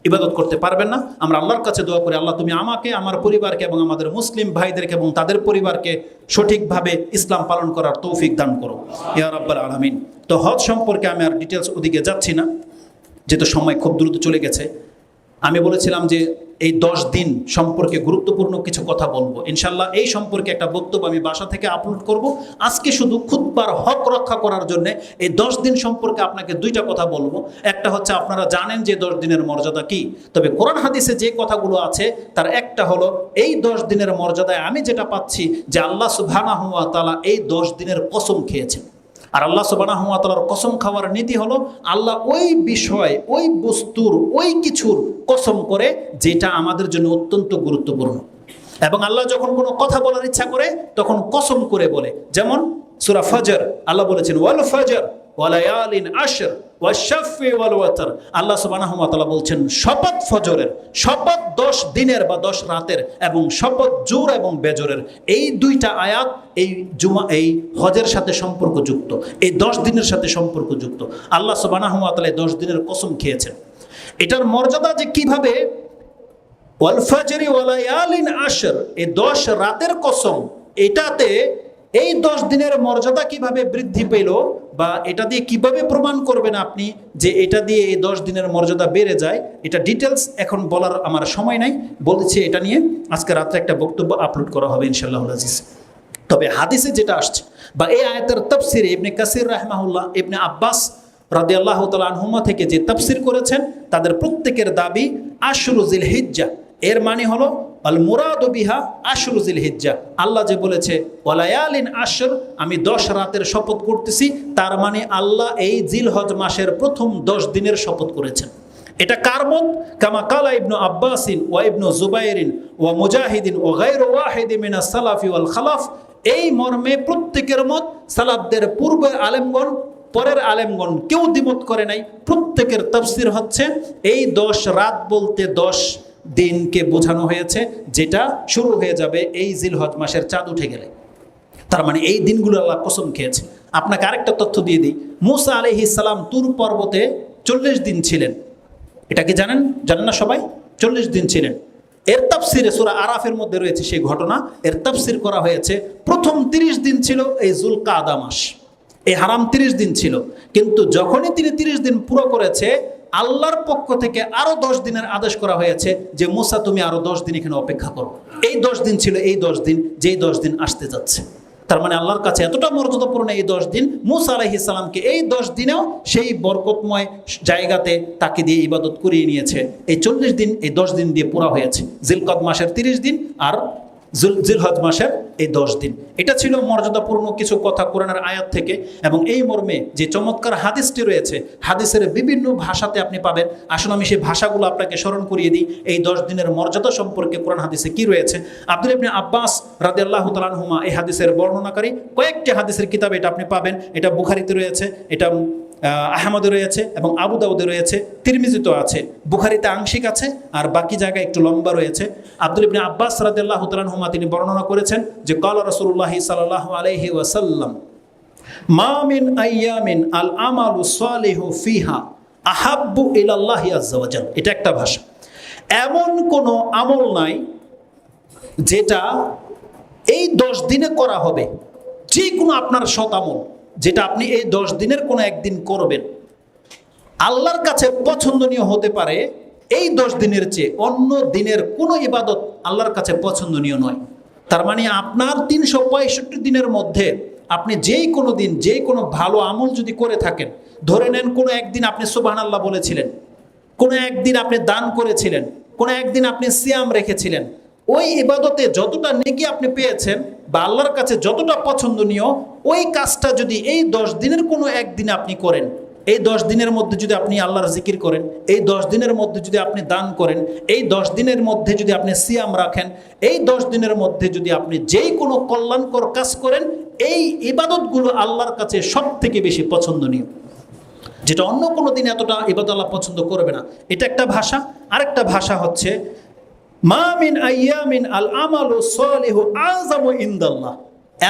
ইবাদত করতে পারবেন না। আমরা আল্লাহর কাছে দোয়া করি, আল্লাহ তুমি আমাকে, আমার পরিবারকে এবং আমাদের মুসলিম ভাইদেরকে এবং তাদের পরিবারকে সঠিকভাবে ইসলাম পালন করার তৌফিক দান করো ইয়া রাব্বাল আলামিন। তো হজ সম্পর্কে আমি আর ডিটেলস ওদিকে যাচ্ছি না, যেহেতু সময় খুব দ্রুত চলে গেছে। আমি বলেছিলাম যে এই 10 দিন সম্পর্কে গুরুত্বপূর্ণ কিছু কথা বলবো ইনশাল্লাহ। এই সম্পর্কে একটা বক্তব্য আমি বাসা থেকে আপলোড করব। আজকে শুধু খুতবার হক রক্ষা করার জন্য এই 10 দিন সম্পর্কে আপনাকে দুইটা কথা বলবো। একটা হচ্ছে আপনারা জানেন যে 10 দিনের মর্যাদা কি, তবে কোরআন হাদিসে যে কথাগুলো আছে তার একটা হলো এই 10 দিনের মর্যাদায় আমি যেটা পাচ্ছি যে আল্লাহ সুবহানাহু ওয়া তাআলা এই 10 দিনের কসম খেয়েছেন। আর আল্লাহ সুবহানাহু ওয়া তাআলার কসম খাওয়ার নীতি হলো আল্লাহ ওই বিষয়, ওই বস্তুর, ওই কিছুর কসম করে যেটা আমাদের জন্য অত্যন্ত গুরুত্বপূর্ণ। এবং আল্লাহ যখন কোনো কথা বলার ইচ্ছা করে তখন কসম করে বলে। যেমন সূরা ফজর আল্লাহ বলেছেন ওয়াল ফজর ওয়ালায়ালিন আশর ওয়াশফি ওয়াল ওয়াতর। আল্লাহ সুবহানাহু ওয়া তাআলা বলছেন শপথ ফজরের, শপথ 10 দিনের বা 10 রাতের, এবং শপথ জোর এবং বেজরের। এই দুইটা আয়াত এই হজের সাথে সম্পর্কযুক্ত, এই 10 দিনের সাথে সম্পর্কযুক্ত। আল্লাহ সুবহানাহু ওয়া তাআলা 10 দিনের কসম খেয়েছেন। এটার মর্যাদা যে কিভাবে, ওয়াল ফজরি ওয়ালায়ালিন আশর, এই 10 রাতের কসম, এটাতে এই 10 দিনের মর্যাদা কিভাবে বৃদ্ধি পেল বা এটা দিয়ে কিভাবে প্রমাণ করবেন আপনি যে এটা দিয়ে এই 10 দিনের মর্যাদা বেড়ে যায়, এটা ডিটেলস এখন বলার আমার সময় নাই। বলেছি এটা নিয়ে আজকে রাত্রে একটা বক্তব্য আপলোড করা হবে ইনশাআল্লাহুল আজিজ। তবে হাদিসে যেটা আসছে বা এই আয়াতের তাফসিরে ইবনে কাসির রাহিমাহুল্লাহ ইবনে আব্বাস রাদিয়াল্লাহু তাআলা আনহুমা থেকে যে তাফসির করেছেন তাদের প্রত্যেকের দাবি আশরু জিলহিজ্জা, এর মানে হলো আল মুরাদু বিহা আশরু জিলহিজ্জা। আল্লাহ যে বলেছে ওয়ালায়ালিন আশর, আমি 10 রাতের শপথ করতেছি, তার মানে আল্লাহ এই জিলহজ মাসের প্রথম 10 দিনের শপথ করেছেন। এটা কার মত? কামা কালা ইবনু আব্বাসিন ওয়া ইবনু জুবাইরিন ওয়া মুজাহিদিন ওয়া গায়রু ওয়াহিদিন মিনাস সালাফি ওয়াল খালাফ। এই মর্মে প্রত্যেকের মত, সালাফদের পূর্বের আলেমগণ পরের আলেমগণ কেউ দ্বিমত করে নাই। প্রত্যেকের তাফসির হচ্ছে এই 10 রাত বলতে 10 দিনকে বোঝানো হয়েছে, যেটা শুরু হয়ে যাবে এই জিলহজ মাসের চাঁদ উঠে গেলে। তার মানে এই দিনগুলো আল্লাহ কসম খেয়েছে। আপনাকে আরেকটা তথ্য দিয়ে দিই, মূসা আলাইহিস সালাম তুর পর্বতে 40 দিন ছিলেন। এটা কি জানেন? জানেন না সবাই? 40 দিন ছিলেন। এর তাফসিরে সূরা আরাফের মধ্যে রয়েছে সেই ঘটনা। এর তাফসির করা হয়েছে প্রথম 30 দিন ছিল এই যুলকাদা মাস, এই হারাম 30 দিন ছিল। কিন্তু যখনই তিনি 30 দিন পুরো করেছে, আল্লাহর পক্ষ থেকে আরো 10 দিনের আদেশ করা হয়েছে যে মুসা তুমি আরো 10 দিন এখানে অপেক্ষা করো। এই 10 দিন ছিল এই 10 দিন, যেই 10 দিন আসতে যাচ্ছে। তার মানে আল্লাহর কাছে এতটা মর্যাদাপূর্ণ এই 10 দিন, মুসা আলাইহিস সালামকে এই 10 দিনেও সেই বরকতময় জায়গাতে তাকে দিয়ে ইবাদত করিয়ে নিয়েছে। এই 40 দিন এই 10 দিন দিয়ে পুরা হয়েছে। জিলকদ মাসের 30 দিন আর জিলহজ মাসের এই 10 দিন। এটা ছিল মর্যাদাপূর্ণ কিছু কথা কোরআনের আয়াত থেকে। এবং এই মর্মে যে চমৎকার হাদিসটি রয়েছে, হাদিসের বিভিন্ন ভাষাতে আপনি পাবেন। আসুন আমি সেই ভাষাগুলো আপনাকে স্মরণ করিয়ে দিই এই 10 দিনের মর্যাদা সম্পর্কে কোরআন হাদিসে কি রয়েছে। আব্দুল্লাহ ইবনে আব্বাস রাদিয়াল্লাহু তাআলা আনহুমা এই হাদিসের বর্ণনাকারী। কয়েকটি হাদিসের কিতাবে এটা আপনি পাবেন। এটা বুখারীতে রয়েছে, এটা আহমদে রয়েছে এবং আবু দাউদে রয়েছে, তিরমিজিতে আছে, বুখারীতে আংশিক আছে আর বাকি জায়গায় একটু লম্বা রয়েছে। আব্দুল্লাহ ইবনে আব্বাস রাদিয়াল্লাহু তাআলা আনহুমা তিনি বর্ণনা করেছেন যে ক্বালা রাসূলুল্লাহ সাল্লাল্লাহু আলাইহি ওয়াসাল্লাম মা মিন আইয়ামিন আল আমালু সালিহু ফিহা আহাব্বু ইলাল্লাহি আযজা ওয়া জাল। এটা একটা ভাষা। এমন কোনো আমল নাই যেটা এই 10 দিনে করা হবে, যে কোনো আপনার সৎ আমল যেটা আপনি এই 10 দিনের কোনো একদিন করবেন, আল্লাহর কাছে পছন্দনীয় হতে পারে এই 10 দিনের চেয়ে অন্য দিনের কোনো ইবাদত আল্লাহর কাছে পছন্দনীয় নয়। তার মানে আপনার 365 দিনের মধ্যে আপনি যেই কোনো দিন যেই কোনো ভালো আমল যদি করে থাকেন, ধরে নেন কোনো একদিন আপনি সুবহানাল্লাহ বলেছিলেন, কোনো একদিন আপনি দান করেছিলেন, কোনো একদিন আপনি সিয়াম রেখেছিলেন, ওই ইবাদতে যতটা নেকি আপনি পেয়েছেন বা আল্লাহর কাছে যতটা পছন্দনীয়, ওই কাজটা যদি এই 10 দিনের কোনো একদিনে আপনি করেন, এই 10 দিনের মধ্যে যদি আপনি আল্লাহর জিকির করেন, এই 10 দিনের মধ্যে যদি আপনি দান করেন, এই 10 দিনের মধ্যে যদি আপনি সিয়াম রাখেন, এই 10 দিনের মধ্যে যদি আপনি যেই কোনো কল্যাণকর কাজ করেন, এই ইবাদতগুলো আল্লাহর কাছে সব থেকে বেশি পছন্দনীয়, যেটা অন্য কোনো দিন এতটা ইবাদত আল্লাহ পছন্দ করবে না। এটা একটা ভাষা। আরেকটা ভাষা হচ্ছে মা মিন আইয়ামিন আল আমালু সালিহু আযামু ইনদাল্লাহ।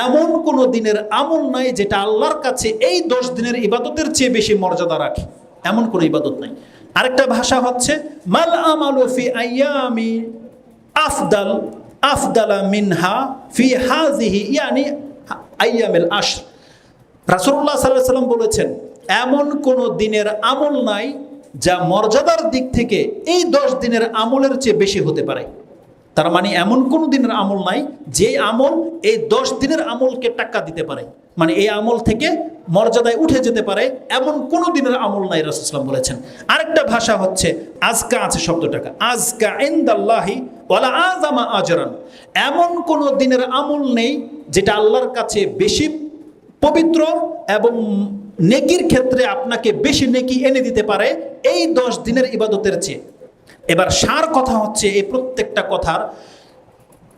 এমন কোন দিনের আমল নাই যেটা আল্লাহর কাছে এই 10 দিনের ইবাদতের চেয়ে বেশি মর্যাদা রাখে, এমন কোন ইবাদত নাই। আরেকটা ভাষা হচ্ছে মাল আমালু ফি আইয়ামি আফদালা মিনহা ফি হাযিহি ইয়ানি আইয়ামিল আশর। রাসূলুল্লাহ সাল্লাল্লাহু আলাইহি ওয়াসাল্লাম বলেছেন এমন কোন দিনের আমল নাই যা মর্যাদার দিক থেকে এই 10 দিনের আমলের চেয়ে বেশি হতে পারে। তার মানে এমন কোনো দিনের আমল নাই যে আমল এই 10 দিনের আমলকে টাক্কা দিতে পারে, মানে এই আমল থেকে মর্যাদায় উঠে যেতে পারে এমন কোনো দিনের আমল নাই, রাসূল সাল্লাল্লাহু আলাইহি ওয়াসাল্লাম বলেছেন। আরেকটা ভাষা হচ্ছে আজকা আছে শব্দটাকে, আজকা ইনদাল্লাহি ওয়ালা আযামা আজরান, এমন কোনো দিনের আমল নেই যেটা আল্লাহর কাছে বেশি পবিত্র এবং নেকির ক্ষেত্রে আপনাকে বেশি নেকি এনে দিতে পারে এই 10 দিনের ইবাদতের চেয়ে। এবার সার কথা হচ্ছে এই প্রত্যেকটা কথার,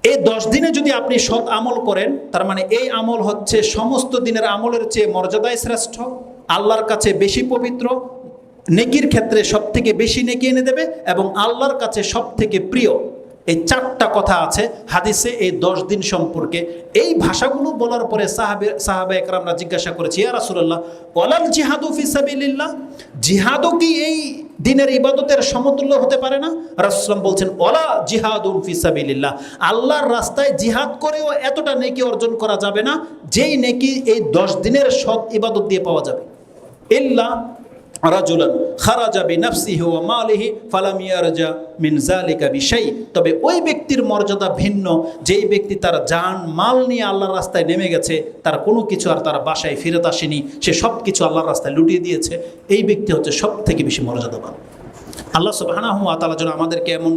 এই 10 দিনে যদি আপনি সৎ আমল করেন, তার মানে এই আমল হচ্ছে সমস্ত দিনের আমলের চেয়ে মর্যাদায় শ্রেষ্ঠ, আল্লাহর কাছে বেশি পবিত্র, নেকির ক্ষেত্রে সব থেকে বেশি নেকি এনে দেবে এবং আল্লাহর কাছে সব থেকে প্রিয়। এই 4টা কথা আছে হাদিসে এই 10 দিন সম্পর্কে। এই ভাষাগুলো বলার পরে সাহাবা একরামরা জিজ্ঞাসা করেছে, ইয়া রাসূলুল্লাহ ওয়ালাল জিহাদু ফি সাবিলিল্লাহ, জিহাদও কি এই দিনের ইবাদতের সমতুল্য হতে পারে না? রাসূল সাল্লাল্লাহু বলছেন ওয়ালা জিহাদুন ফি সাবিলিল্লাহ, আল্লাহর রাস্তায় জিহাদ করেও এতটা নেকি অর্জন করা যাবে না যেই নেকি এই 10 দিনের সৎ ইবাদত দিয়ে পাওয়া যাবে। ইল্লা রাজুলান খারাজা বিনাফসিহি ওয়া মালিহি ফালাম ইয়ারজা মিন যালিকা বিশাই, তবে ওই ব্যক্তির মর্যাদা ভিন্ন যেই ব্যক্তি তার জান মাল নিয়ে আল্লাহর রাস্তায় নেমে গেছে, তার কোনো কিছু আর তার বাসায় ফেরত আসেনি, সে সব কিছু আল্লাহর রাস্তায় লুটিয়ে দিয়েছে, এই ব্যক্তি হচ্ছে সব থেকে বেশি মর্যাদাবান। আল্লাহ সুবহানাহু ওয়া তাআলা যেন আমাদেরকে এমন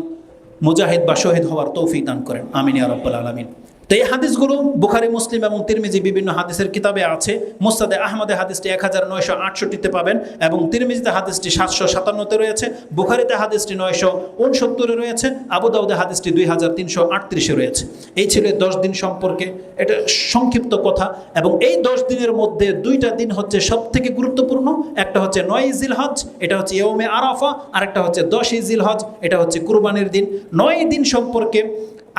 মুজাহিদ বা শহীদ হওয়ার তৌফিক দান করেন, আমিন ইয়া রাব্বাল আলামিন। তো এই হাদিসগুলো বুখারী, মুসলিম এবং তিরমিজি বিভিন্ন হাদিসের কিতাবে আছে। মুসনাদে আহমদে হাদিসটি 1968-তে পাবেন এবং তিরমিজিতে হাদিসটি 757-তে রয়েছে, বুখারীতে হাদিসটি 969-এ রয়েছে, আবু দাউদে হাদিসটি 2338-এ রয়েছে। এই ছিল 10 দিন সম্পর্কে, এটা সংক্ষিপ্ত কথা। এবং এই 10 দিনের মধ্যে 2টা দিন হচ্ছে সব থেকে গুরুত্বপূর্ণ, একটা হচ্ছে 9 জিলহজ, এটা হচ্ছে ইয়ৌমে আরাফা, আর একটা হচ্ছে 10 জিলহজ, এটা হচ্ছে কুরবানির দিন। 9 দিন সম্পর্কে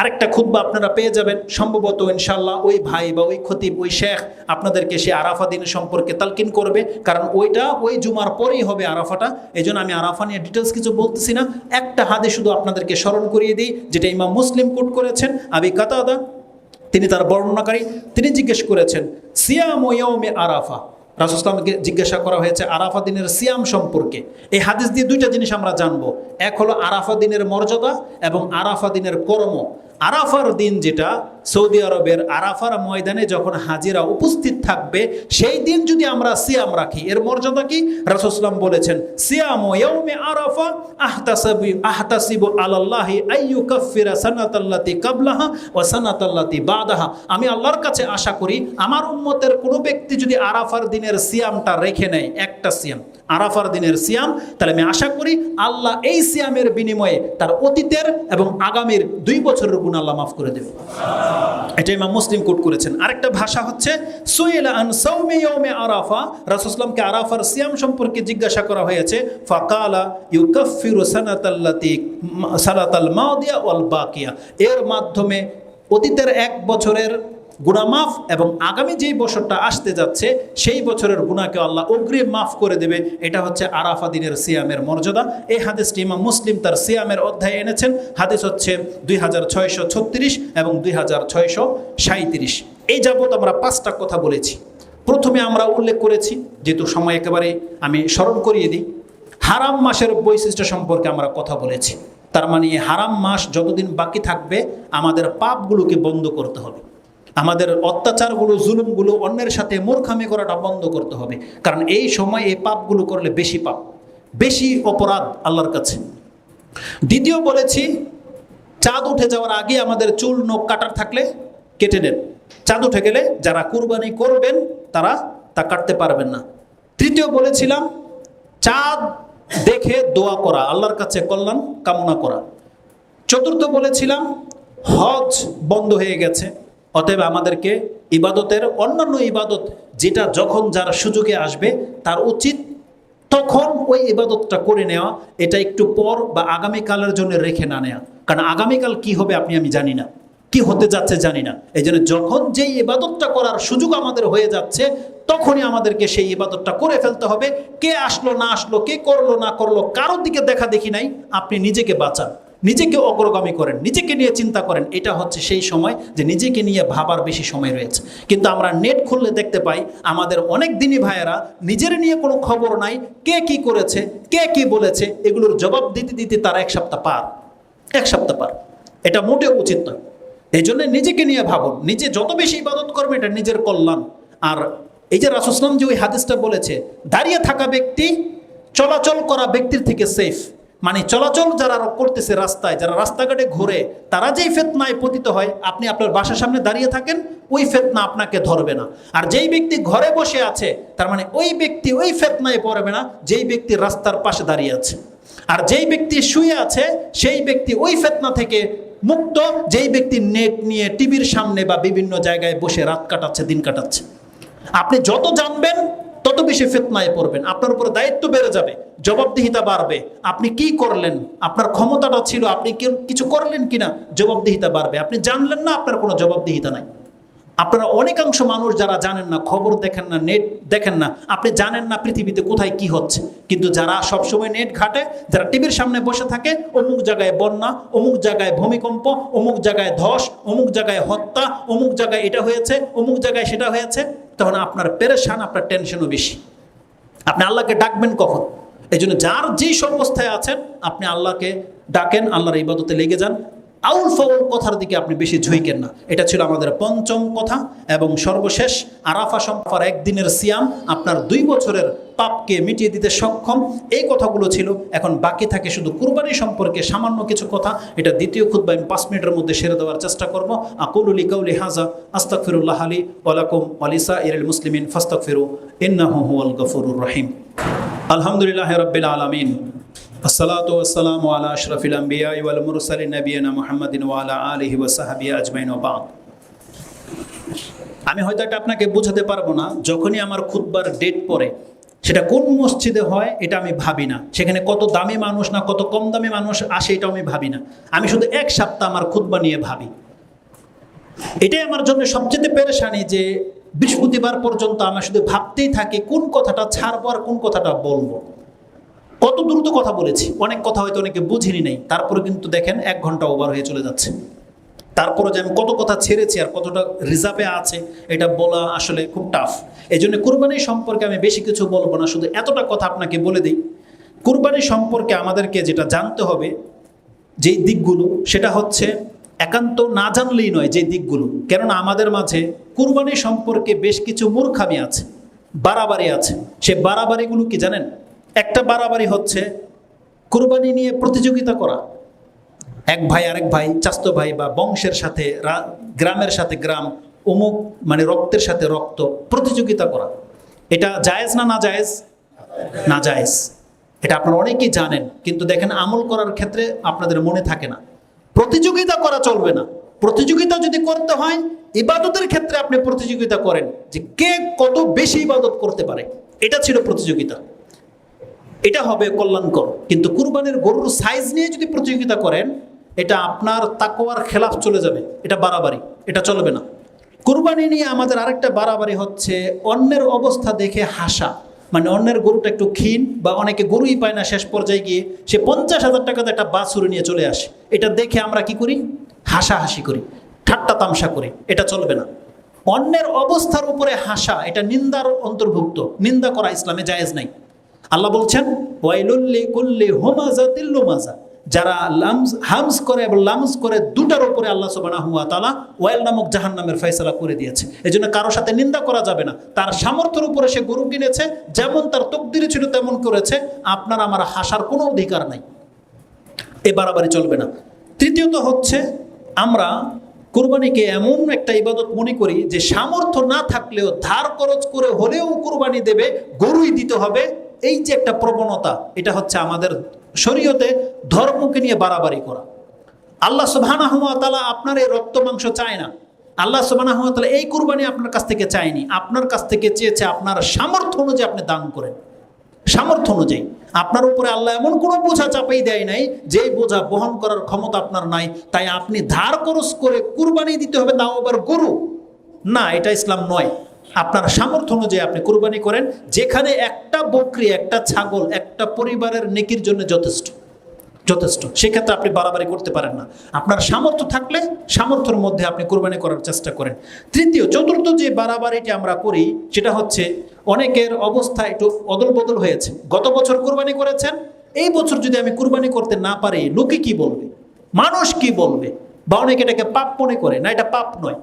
আরেকটা খুতবা আপনারা পেয়ে যাবেন সম্ভবত ইনশাল্লাহ, ওই ভাই বা ওই খতিব, ওই শেখ আপনাদেরকে সে আরাফা দিন সম্পর্কে তালকিন করবে, কারণ ওই জুমার পরেই হবে আরাফাটা। এই জন্য আমি আরাফা নিয়ে ডিটেলস কিছু বলতেছি না, একটা হাদিস শুধু আপনাদেরকে স্মরণ করিয়ে দিই, যেটা ইমাম মুসলিম কোট করেছেন। আবি কাতাদা, তিনি তার বর্ণনাকারী, তিনি জিজ্ঞেস করেছেন সিয়াম ইয়াউমে আরাফা, রাসূল সাল্লাল্লাহু আলাইহি ওয়াসাল্লামকে জিজ্ঞাসা করা হয়েছে আরাফা দিনের সিয়াম সম্পর্কে। এই হাদিস দিয়ে 2টা জিনিস আমরা জানবো, এক হলো আরাফা দিনের মর্যাদা এবং আরাফা দিনের কর্ম। আরাফার দিন যেটা সৌদি আরবের আরাফার ময়দানে যখন হাজিরা উপস্থিত থাকবে, সেই দিন যদি আমরা সিয়াম রাখি, এর মর্যাদা কি? রাসূল সাল্লাল্লাহু আলাইহি ওয়াসাল্লাম বলেছেন সিয়ামু ইয়াউমি আরাফা আহতাসিবু আলাল্লাহি আইয়ুকাফিরা সানাতাল্লাতি কাবলাহা ওয়া সানাতাল্লাতি বাদাহা, আমি আল্লাহর কাছে আশা করি আমার উম্মতের কোনো ব্যক্তি যদি আরাফার দিনের সিয়ামটা রেখে নেয়, একটা সিয়াম আরাফার দিনের সিয়াম, তাহলে আমি আশা করি আল্লাহ এই সিয়ামের বিনিময়ে তার অতীতের এবং আগামীর 2 বছরের গুনাহ আল্লাহ মাফ করে দেবে। এটা ইমাম মুসলিম কোট করেছেন। আরেকটা ভাষা হচ্ছে সুইলা আন সাওমি ইয়াউমে আরাফা, রাসূল সাল্লাল্লাহু আলাইহি ওয়াসাল্লামকে আরাফার সিয়াম সম্পর্কে জিজ্ঞাসা করা হয়েছে, ফাকালা ইউকাফিরু সানাতাল মাদিয়া ওয়াল বাকিয়া, এর মাধ্যমে অতীতের 1 বছরের গুনাহ মাফ এবং আগামী যেই বছরটা আসতে যাচ্ছে সেই বছরের গুনাহকে আল্লাহ অগ্রিম মাফ করে দেবে। এটা হচ্ছে আরাফা দিনের সিয়ামের মর্যাদা। এই হাদিসটি ইমাম মুসলিম তার সিয়ামের অধ্যায়ে এনেছেন। হাদিস হচ্ছে 2636 এবং 2637। এই যাবৎ আমরা 5টা কথা বলেছি। প্রথমে আমরা উল্লেখ করেছি, যেহেতু সময় একেবারে আমি স্মরণ করিয়ে দিই, হারাম মাসের বৈশিষ্ট্য সম্পর্কে আমরা কথা বলেছি। তার মানে হারাম মাস যতদিন বাকি থাকবে আমাদের পাপগুলোকে বন্ধ করতে হবে, আমাদের অত্যাচারগুলো, জুলুমগুলো, অন্যের সাথে মূর্খামি করাটা বন্ধ করতে হবে, কারণ এই সময় এই পাপগুলো করলে বেশি পাপ, বেশি অপরাধ আল্লাহর কাছে। দ্বিতীয় বলেছি, চাঁদ উঠে যাওয়ার আগে আমাদের চুল নখ কাটার থাকলে কেটে নেন, চাঁদ উঠে গেলে যারা কুরবানি করবেন তারা তা কাটতে পারবেন না। তৃতীয় বলেছিলাম চাঁদ দেখে দোয়া করা, আল্লাহর কাছে কল্যাণ কামনা করা। চতুর্থ বলেছিলাম হজ বন্ধ হয়ে গেছে, অতএব আমাদেরকে ইবাদতের অন্যান্য ইবাদত যেটা যখন যার সুযোগে আসবে তার উচিত তখন ওই ইবাদতটা করে নেওয়া, এটা একটু পর বা আগামীকালের জন্য রেখে না নেওয়া, কারণ আগামীকাল কি হবে আমি জানি না, কি হতে যাচ্ছে জানি না। এই জন্য যখন যেই ইবাদতটা করার সুযোগ আমাদের হয়ে যাচ্ছে তখনই আমাদেরকে সেই ইবাদতটা করে ফেলতে হবে। কে আসলো না আসলো, কে করলো না করলো, কারোর দিকে দেখা দেখি নাই, আপনি নিজেকে বাঁচান। নিজেকে অগ্রগামী করেন, নিজেকে নিয়ে চিন্তা করেন। এটা হচ্ছে সেই সময় যে নিজেকে নিয়ে ভাবার বেশি সময় রয়েছে। কিন্তু আমরা নেট খুললে দেখতে পাই আমাদের অনেক দিনই ভাইয়েরা নিজের নিয়ে কোনো খবর নাই, কে কি করেছে, কে কি বলেছে, এগুলোর জবাব দিতে দিতে তারা এক সপ্তাহ পার। এটা মোটেও উচিত নয়। এই জন্য নিজেকে নিয়ে ভাবুন, নিজে যত বেশি ইবাদত করবে এটা নিজের কল্যাণ। আর এই যে রাসূল সাল্লাল্লাহু আলাইহি ওয়াসাল্লাম যে ওই হাদিসটা বলেছে, দাঁড়িয়ে থাকা ব্যক্তি চলাচল করা ব্যক্তির থেকে সেফ। মানে চলাচল যারা করতেছে রাস্তায়, যারা রাস্তাঘাটে ঘুরে, তারা যেই ফিতনায় পতিত হয়, আপনি আপনার বাসার সামনে দাঁড়িয়ে থাকেন, ওই ফিতনা আপনাকে ধরবে না। আর যেই ব্যক্তি ঘরে বসে আছে, তার মানে ওই ব্যক্তি ওই ফিতনায় পড়বে না যেই ব্যক্তি রাস্তার পাশে দাঁড়িয়ে আছে। আর যেই ব্যক্তি শুয়ে আছে সেই ব্যক্তি ওই ফিতনা থেকে মুক্ত যেই ব্যক্তি নেট নিয়ে টিভির সামনে বা বিভিন্ন জায়গায় বসে রাত কাটাচ্ছে, দিন কাটাচ্ছে। আপনি যত জানবেন তত বেশি ফিতনায় পড়বেন, আপনার উপর দায়িত্ব বেড়ে যাবে, জবাবদিহিতা বাড়বে। আপনি কি করলেন, আপনার ক্ষমতাটা ছিল, আপনি কিছু করলেন কিনা, জবাবদিহিতা বাড়বে। আপনি জানলেন না, আপনার কোনো জবাবদিহিতা নাই। আপনারা অনেকাংশ মানুষ যারা জানেন না, খবর দেখেন না, নেট দেখেন না, আপনি জানেন না পৃথিবীতে কোথায় কি হচ্ছে। কিন্তু যারা সবসময় নেট ঘাটে, যারা টিভির সামনে বসে থাকে, অমুক জায়গায় বন্যা, অমুক জায়গায় ভূমিকম্প, অমুক জায়গায় ধস, অমুক জায়গায় হত্যা, অমুক জায়গায় এটা হয়েছে, অমুক জায়গায় সেটা হয়েছে, তখন আপনার পেরেশান, আপনার টেনশনও বেশি। আপনি আল্লাহকে ডাকবেন কখন? এই জন্য যার যেই সব অবস্থায় আছেন আপনি আল্লাহকে ডাকেন, আল্লাহর ইবাদতে লেগে যান। আউল ফাউল কথার দিকে আপনি বেশি ঝুঁকেন না। এটা ছিল আমাদের পঞ্চম কথা। এবং সর্বশেষ, আরাফা সম্পার একদিনের সিয়াম আপনার 2 বছরের পাপকে মিটিয়ে দিতে সক্ষম। এই কথাগুলো ছিল। এখন বাকি থাকে শুধু কুরবানি সম্পর্কে সামান্য কিছু কথা। এটা দ্বিতীয় খুতবা আমি 5 মিনিটের মধ্যে সেরে দেওয়ার চেষ্টা করব। আকুলু লিকাউলি হাযা আস্তাগফিরুল্লাহ লি ওয়া লাকুম ওয়া লিসাইরিল মুসলিমিন ফাস্তাগফিরু ইন্নাহু হুয়াল গফুরুর রহিম। আলহামদুলিল্লাহি রাব্বিল আলামিন, আসসালাতু ওয়াসসালামু আলা আশরাফিল আম্বিয়া ওয়াল মুরসালিন নবিয়িনা মুহাম্মাদিন ওয়া আলা আলিহি ওয়া সাহবিহি আজমাইন ওয়া বা'দ। আমি হয়তো এটা আপনাকে বোঝাতে পারবো না। যখনই আমার খুতবার ডেট পড়ে, সেটা কোন মসজিদে হয় এটা আমি ভাবি না, সেখানে কত দামি মানুষ না কত কম দামি মানুষ আসে এটাও আমি ভাবি না। আমি শুধু এক সপ্তাহ আমার খুতবা নিয়ে ভাবি। এটাই আমার জন্য সবচেয়ে পেরেশানি যে বৃহস্পতিবার পর্যন্ত আমি শুধু ভাবতেই থাকি কোন কথাটা ছাড়বো আর কোন কথাটা বলবো। কত দ্রুত কথা বলেছি, অনেক কথা হয়তো অনেকে বুঝিনি নেই, তারপরে কিন্তু দেখেন 1 ঘন্টা ওভার হয়ে চলে যাচ্ছে। তারপরে যে আমি কত কথা ছেড়েছি আর কতটা রিজার্ভে আছে এটা বলা আসলে খুব টাফ। এই জন্য কুরবানি সম্পর্কে আমি বেশি কিছু বলবো না, শুধু এতটা কথা আপনাকে বলে দিই। কুরবানি সম্পর্কে আমাদেরকে যেটা জানতে হবে, যেই দিকগুলো, সেটা হচ্ছে একান্ত না জানলেই নয় যে দিকগুলো। কেননা আমাদের মাঝে কুরবানি সম্পর্কে বেশ কিছু মূর্খামি আছে, বাড়াবাড়ি আছে। সে বাড়াবাড়িগুলো কি জানেন? একটা বাড়াবাড়ি হচ্ছে কুরবানি নিয়ে প্রতিযোগিতা করা। এক ভাই আরেক ভাই, চাস্তো ভাই বা বংশের সাথে, গ্রামের সাথে গ্রাম, অমুক মানে রক্তের সাথে রক্ত, প্রতিযোগিতা করা। এটা জায়েজ না? না জায়েজ? না জায়েজ। এটা আপনারা অনেকেই জানেন, কিন্তু দেখেন আমল করার ক্ষেত্রে আপনাদের মনে থাকে না। প্রতিযোগিতা করা চলবে না। প্রতিযোগিতা যদি করতে হয়, ইবাদতের ক্ষেত্রে আপনি প্রতিযোগিতা করেন যে কে কত বেশি ইবাদত করতে পারে। এটা ছিল প্রতিযোগিতা, এটা হবে কল্যাণকর। কিন্তু কুরবানির গরুর সাইজ নিয়ে যদি প্রতিযোগিতা করেন, এটা আপনার তাকওয়ার খেলাফ চলে যাবে, এটা বাড়াবাড়ি, এটা চলবে না। কুরবানি নিয়ে আমাদের আরেকটা বাড়াবাড়ি হচ্ছে অন্যের অবস্থা দেখে হাসা। মানে অন্যের গরুটা একটু ক্ষীণ বা অনেকে গরুই পায় না, শেষ পর্যায়ে গিয়ে সে 50,000 টাকাতে একটা বাছুর নিয়ে চলে আসে। এটা দেখে আমরা কি করি? হাসাহাসি করি, ঠাট্টা তামসা করি। এটা চলবে না। অন্যের অবস্থার উপরে হাসা এটা নিন্দার অন্তর্ভুক্ত। নিন্দা করা ইসলামে জায়েজ নাই। আল্লাহ বলছেন ওয়াইলুল লিকুল্লি হুমাযাতিল লুমাযা, যারা হামস করে এবং লামস করে, দুটার উপরে আল্লাহ সুবহানাহু ওয়া তাআলা ওয়াইল নামক জাহান্নামের ফয়সালা করে দিয়েছে। এজন্য কারোর সাথে নিন্দা করা যাবে না। তার সামর্থ্যের উপরে সে গরু কিনেছে, যেমন তার তকদিরে ছিল তেমন করেছে। আপনার আমার হাসার কোনো অধিকার নাই, এ বাড়াবাড়ি চলবে না। তৃতীয়ত হচ্ছে আমরা কুরবানিকে এমন একটা ইবাদত মনে করি যে সামর্থ্য না থাকলেও ধার খরচ করে হলেও কুরবানি দেবে, গরুই দিতে হবে। এই যে একটা প্রবণতা, এটা হচ্ছে আমাদের শরীয়তে ধর্মকে নিয়ে বাড়াবাড়ি করা। আল্লাহ সুবহানাহু ওয়া তাআলা আপনার এই রক্ত মাংস চায় না। আল্লাহ সুবহানাহু ওয়া তাআলা এই কুরবানি আপনার কাছ থেকে চায়নি, আপনার কাছ থেকে চেয়েছে আপনার সামর্থ্য অনুযায়ী আপনি দান করেন। সামর্থ্য অনুযায়ী আপনার উপরে আল্লাহ এমন কোনো বোঝা চাপাই দেয় নাই যে বোঝা বহন করার ক্ষমতা আপনার নাই, তাই আপনি ধার খরচ করে কুরবানি দিতে হবে, তাও আবার গরু না। এটা ইসলাম নয়। আপনার সামর্থ্য অনুযায়ী আপনি কুরবানি করেন, যেখানে একটা বকরি, একটা ছাগল একটা পরিবারের নেকির জন্য যথেষ্ট। যথেষ্ট। সেক্ষেত্রে আপনি বাড়াবাড়ি করতে পারেন না। আপনার সামর্থ্য থাকলে সামর্থ্যের মধ্যে আপনি কোরবানি করার চেষ্টা করেন। চতুর্থ যে বাড়াবাড়িটি আমরা করি সেটা হচ্ছে অনেকের অবস্থা একটু অদল বদল হয়েছে। গত বছর কোরবানি করেছেন, এই বছর যদি আমি কোরবানি করতে না পারি লোকে কি বলবে, মানুষ কি বলবে, বা অনেকে এটাকে পাপ মনে করে। না, এটা পাপ নয়।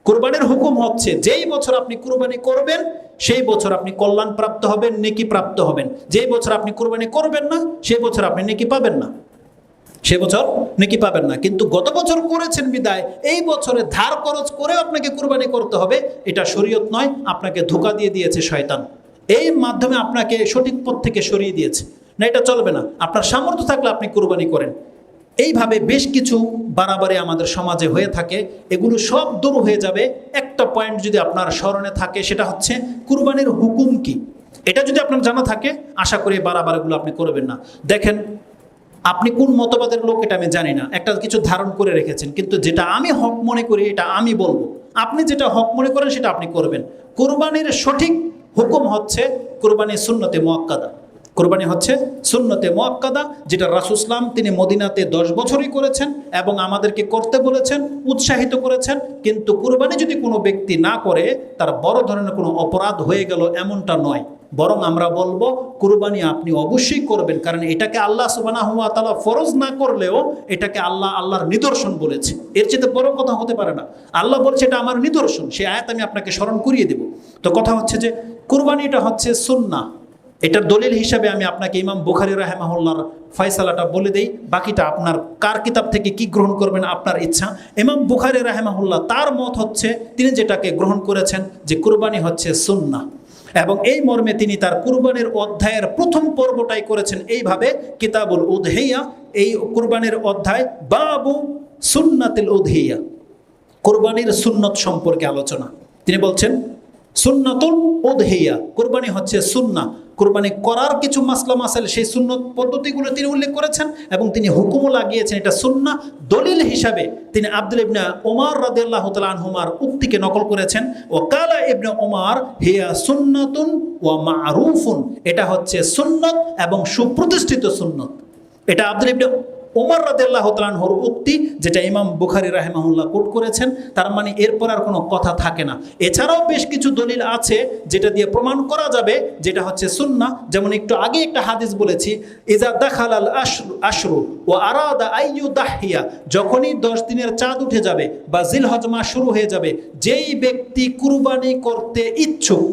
কোরবানির হুকুম হচ্ছে যেই বছর আপনি কোরবানি করবেন সেই বছর আপনি কল্যাণ প্রাপ্ত হবেন, নেকি প্রাপ্ত হবেন। যেই বছর আপনি কোরবানি করবেন না সেই বছর আপনি নেকি পাবেন না, সে বছর নেকি পাবেন না। কিন্তু গত বছর করেছেন বিদায় এই বছরে ধার খরচ করে আপনাকে কুরবানি করতে হবে, এটা শরীয়ত নয়। আপনাকে ধোঁকা দিয়ে দিয়েছে শয়তান, এই মাধ্যমে আপনাকে সঠিক পথ থেকে সরিয়ে দিয়েছে। না, এটা চলবে না। আপনার সামর্থ্য থাকলে আপনি কুরবানি করেন। এইভাবে বেশ কিছু বাড়াবাড়ি আমাদের সমাজে হয়ে থাকে, এগুলো সব দূর হয়ে যাবে একটা পয়েন্ট যদি আপনার স্মরণে থাকে, সেটা হচ্ছে কুরবানির হুকুম কি। এটা যদি আপনার জানা থাকে আশা করি বাড়াবাড়িগুলো আপনি করবেন না। দেখেন, আপনি কোন মতবাদের লোক এটা আমি জানি না, একটা কিছু ধারণ করে রেখেছেন, কিন্তু যেটা আমি হক মনে করি এটা আমি বলবো। আপনি যেটা হক মনে করেন সেটা আপনি করবেন। কুরবানির সঠিক হুকুম হচ্ছে কুরবানি সুন্নতে মুআক্কাদা। কুরবানি হচ্ছে সুন্নতে মুআক্কাদা, যেটা রাসূল ইসলাম তিনি মদিনাতে 10 বছরই করেছেন এবং আমাদেরকে করতে বলেছেন, উৎসাহিত করেছেন। কিন্তু কুরবানি যদি কোনো ব্যক্তি না করে তার বড় ধরনের কোনো অপরাধ হয়ে গেল এমনটা নয়, বরং আমরা বলবো কুরবানি আপনি অবশ্যই করবেন, কারণ এটাকে আল্লাহ সুবহানাহু ওয়া তাআলা ফরজ না করলেও এটাকে আল্লাহর নিদর্শন বলেছে। এর চেয়ে বড় কথা হতে পারে না। আল্লাহ বলছে এটা আমার নিদর্শন, সেই আয়াত আমি আপনাকে স্মরণ করিয়ে দেব। তো কথা হচ্ছে যে কুরবানি এটা হচ্ছে সুন্নাহ। এটার দলিল হিসাবে আমি আপনাকে ইমাম বুখারী রাহিমাহুল্লাহর ফয়সালাটা বলে দেই, বাকিটা আপনার কার কিতাব থেকে কি গ্রহণ করবেন আপনার ইচ্ছা। ইমাম বুখারী রাহিমাহুল্লাহ তার মত হচ্ছে, তিনি যেটাকে গ্রহণ করেছেন যে কুরবানি হচ্ছে সুন্নাহ, এবং এই মর্মে তিনি তার কুরবানির অধ্যায়ের প্রথম পর্বটাই করেছেন এইভাবে, কিতাবুল উদহিয়া, এই কুরবানির অধ্যায় বাবু সুন্নাতিল উদহিয়া, কুরবানির সুন্নত সম্পর্কে আলোচনা। তিনি বলছেন সুন্নাতুল উদহিয়া, কুরবানি হচ্ছে সুন্নাহ। কুরবানি করার কিছু মাসলা মাসাইল সেই সুন্নত পদ্ধতিগুলো তিনি উল্লেখ করেছেন এবং তিনি হুকুমও লাগিয়েছেন এটা সুন্নাহ। দলিল হিসাবে তিনি আব্দুল্লাহ ইবনে ওমর রাদিয়াল্লাহু তাআলা আনহুমার উক্তিকে নকল করেছেন, ওয়া কালা ইবনে ওমর হিয়া সুন্নাতুন ওয়া মা'রুফুন, এটা হচ্ছে সুন্নত এবং সুপ্রতিষ্ঠিত সুন্নত। এটা আব্দুল্লাহ ইবনে ওমর রাদিয়াল্লাহু তাআলা আনহুর উক্তি, যেটা ইমাম বুখারী রাহিমাহুল্লাহ কোট করেছেন। তার মানে এরপর আর কোনো কথা থাকে না। এছাড়াও বেশ কিছু দলিল আছে যেটা দিয়ে প্রমাণ করা যাবে যেটা হচ্ছে সুন্নাহ। যেমন একটু আগে একটা হাদিস বলেছি, ইজা দাখালাল আশরু ওয়া আরাদা আইয়ুদাহিয়া, যখনই 10 দিনের চাঁদ উঠে যাবে বা জিলহজ মাস শুরু হয়ে যাবে, যেই ব্যক্তি কুরবানি করতে ইচ্ছুক,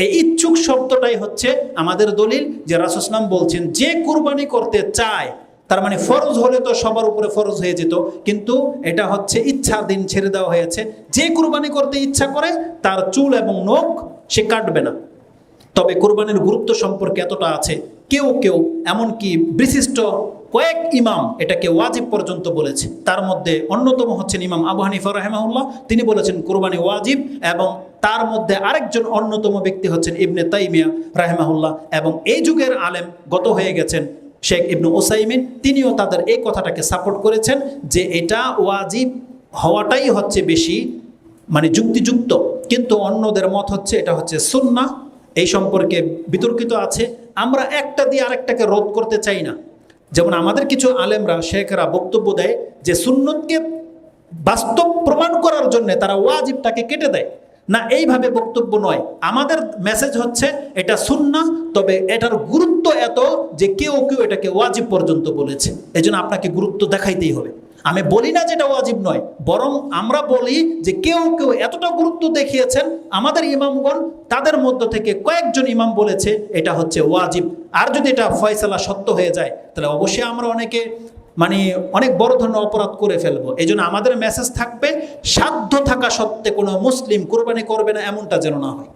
এই ইচ্ছুক শব্দটাই হচ্ছে আমাদের দলিল যে রাসূল সাল্লাল্লাহু আলাইহি ওয়াসাল্লাম বলছেন যে কুরবানি করতে চায়, তার মানে ফরজ হলে তো সবার উপরে ফরজ হয়ে যেত, কিন্তু এটা হচ্ছে ইচ্ছার দিন ছেড়ে দেওয়া হয়েছে। যে কুরবানি করতে ইচ্ছা করে তার চুল এবং নখ সে কাটবে না। তবে কুরবানির গুরুত্ব সম্পর্কে এতটা আছে, কেউ কেউ এমনকি বিশিষ্ট কয়েক ইমাম এটাকে ওয়াজিব পর্যন্ত বলেছে। তার মধ্যে অন্যতম হচ্ছেন ইমাম আবু হানিফা রাহিমাহুল্লাহ, তিনি বলেছেন কুরবানি ওয়াজিব। এবং তার মধ্যে আরেকজন অন্যতম ব্যক্তি হচ্ছেন ইবনে তাইমিয়া রাহিমাহুল্লাহ, এবং এই যুগের আলেম গত হয়ে গেছেন শেখ ইবনে উসাইমিন, তিনিও তাদের এই কথাটাকে সাপোর্ট করেছেন যে এটা ওয়াজিব হওয়াটাই হচ্ছে বেশি মানে যুক্তিযুক্ত। কিন্তু অন্যদের মত হচ্ছে এটা হচ্ছে সুন্নাহ। এই সম্পর্কে বিতর্কিত আছে। আমরা একটা দিয়ে আরেকটাকে রোধ করতে চাই না। যেমন আমাদের কিছু আলেমরা শেখরা বক্তব্য দেয় যে সুন্নতকে বাস্তব প্রমাণ করার জন্য তারা ওয়াজিবটাকে কেটে দেয়। না, এইভাবে বক্তব্য নয়। আমাদের মেসেজ হচ্ছে এটা সুন্নাহ, তবে এটার গুরুত্ব এত যে কেউ কেউ এটাকে ওয়াজিব পর্যন্ত বলেছে, এজন্য আপনাকে গুরুত্ব দেখাইতেই হবে। আমি বলি না যেটা ওয়াজিব নয়, বরং আমরা বলি যে কেউ কেউ এতটা গুরুত্ব দেখিয়েছেন আমাদের ইমামগণ, তাদের মধ্য থেকে কয়েকজন ইমাম বলেছে এটা হচ্ছে ওয়াজিব। আর যদি এটা ফয়সালা সত্য হয়ে যায় তাহলে অবশ্যই আমরা অনেক বড় ধরনের অপরাধ করে ফেলবো। এই জন্য আমাদের মেসেজ থাকবে সাধ্য থাকা সত্ত্বে কোনো মুসলিম কুরবানি করবে না এমনটা যেন না হয়।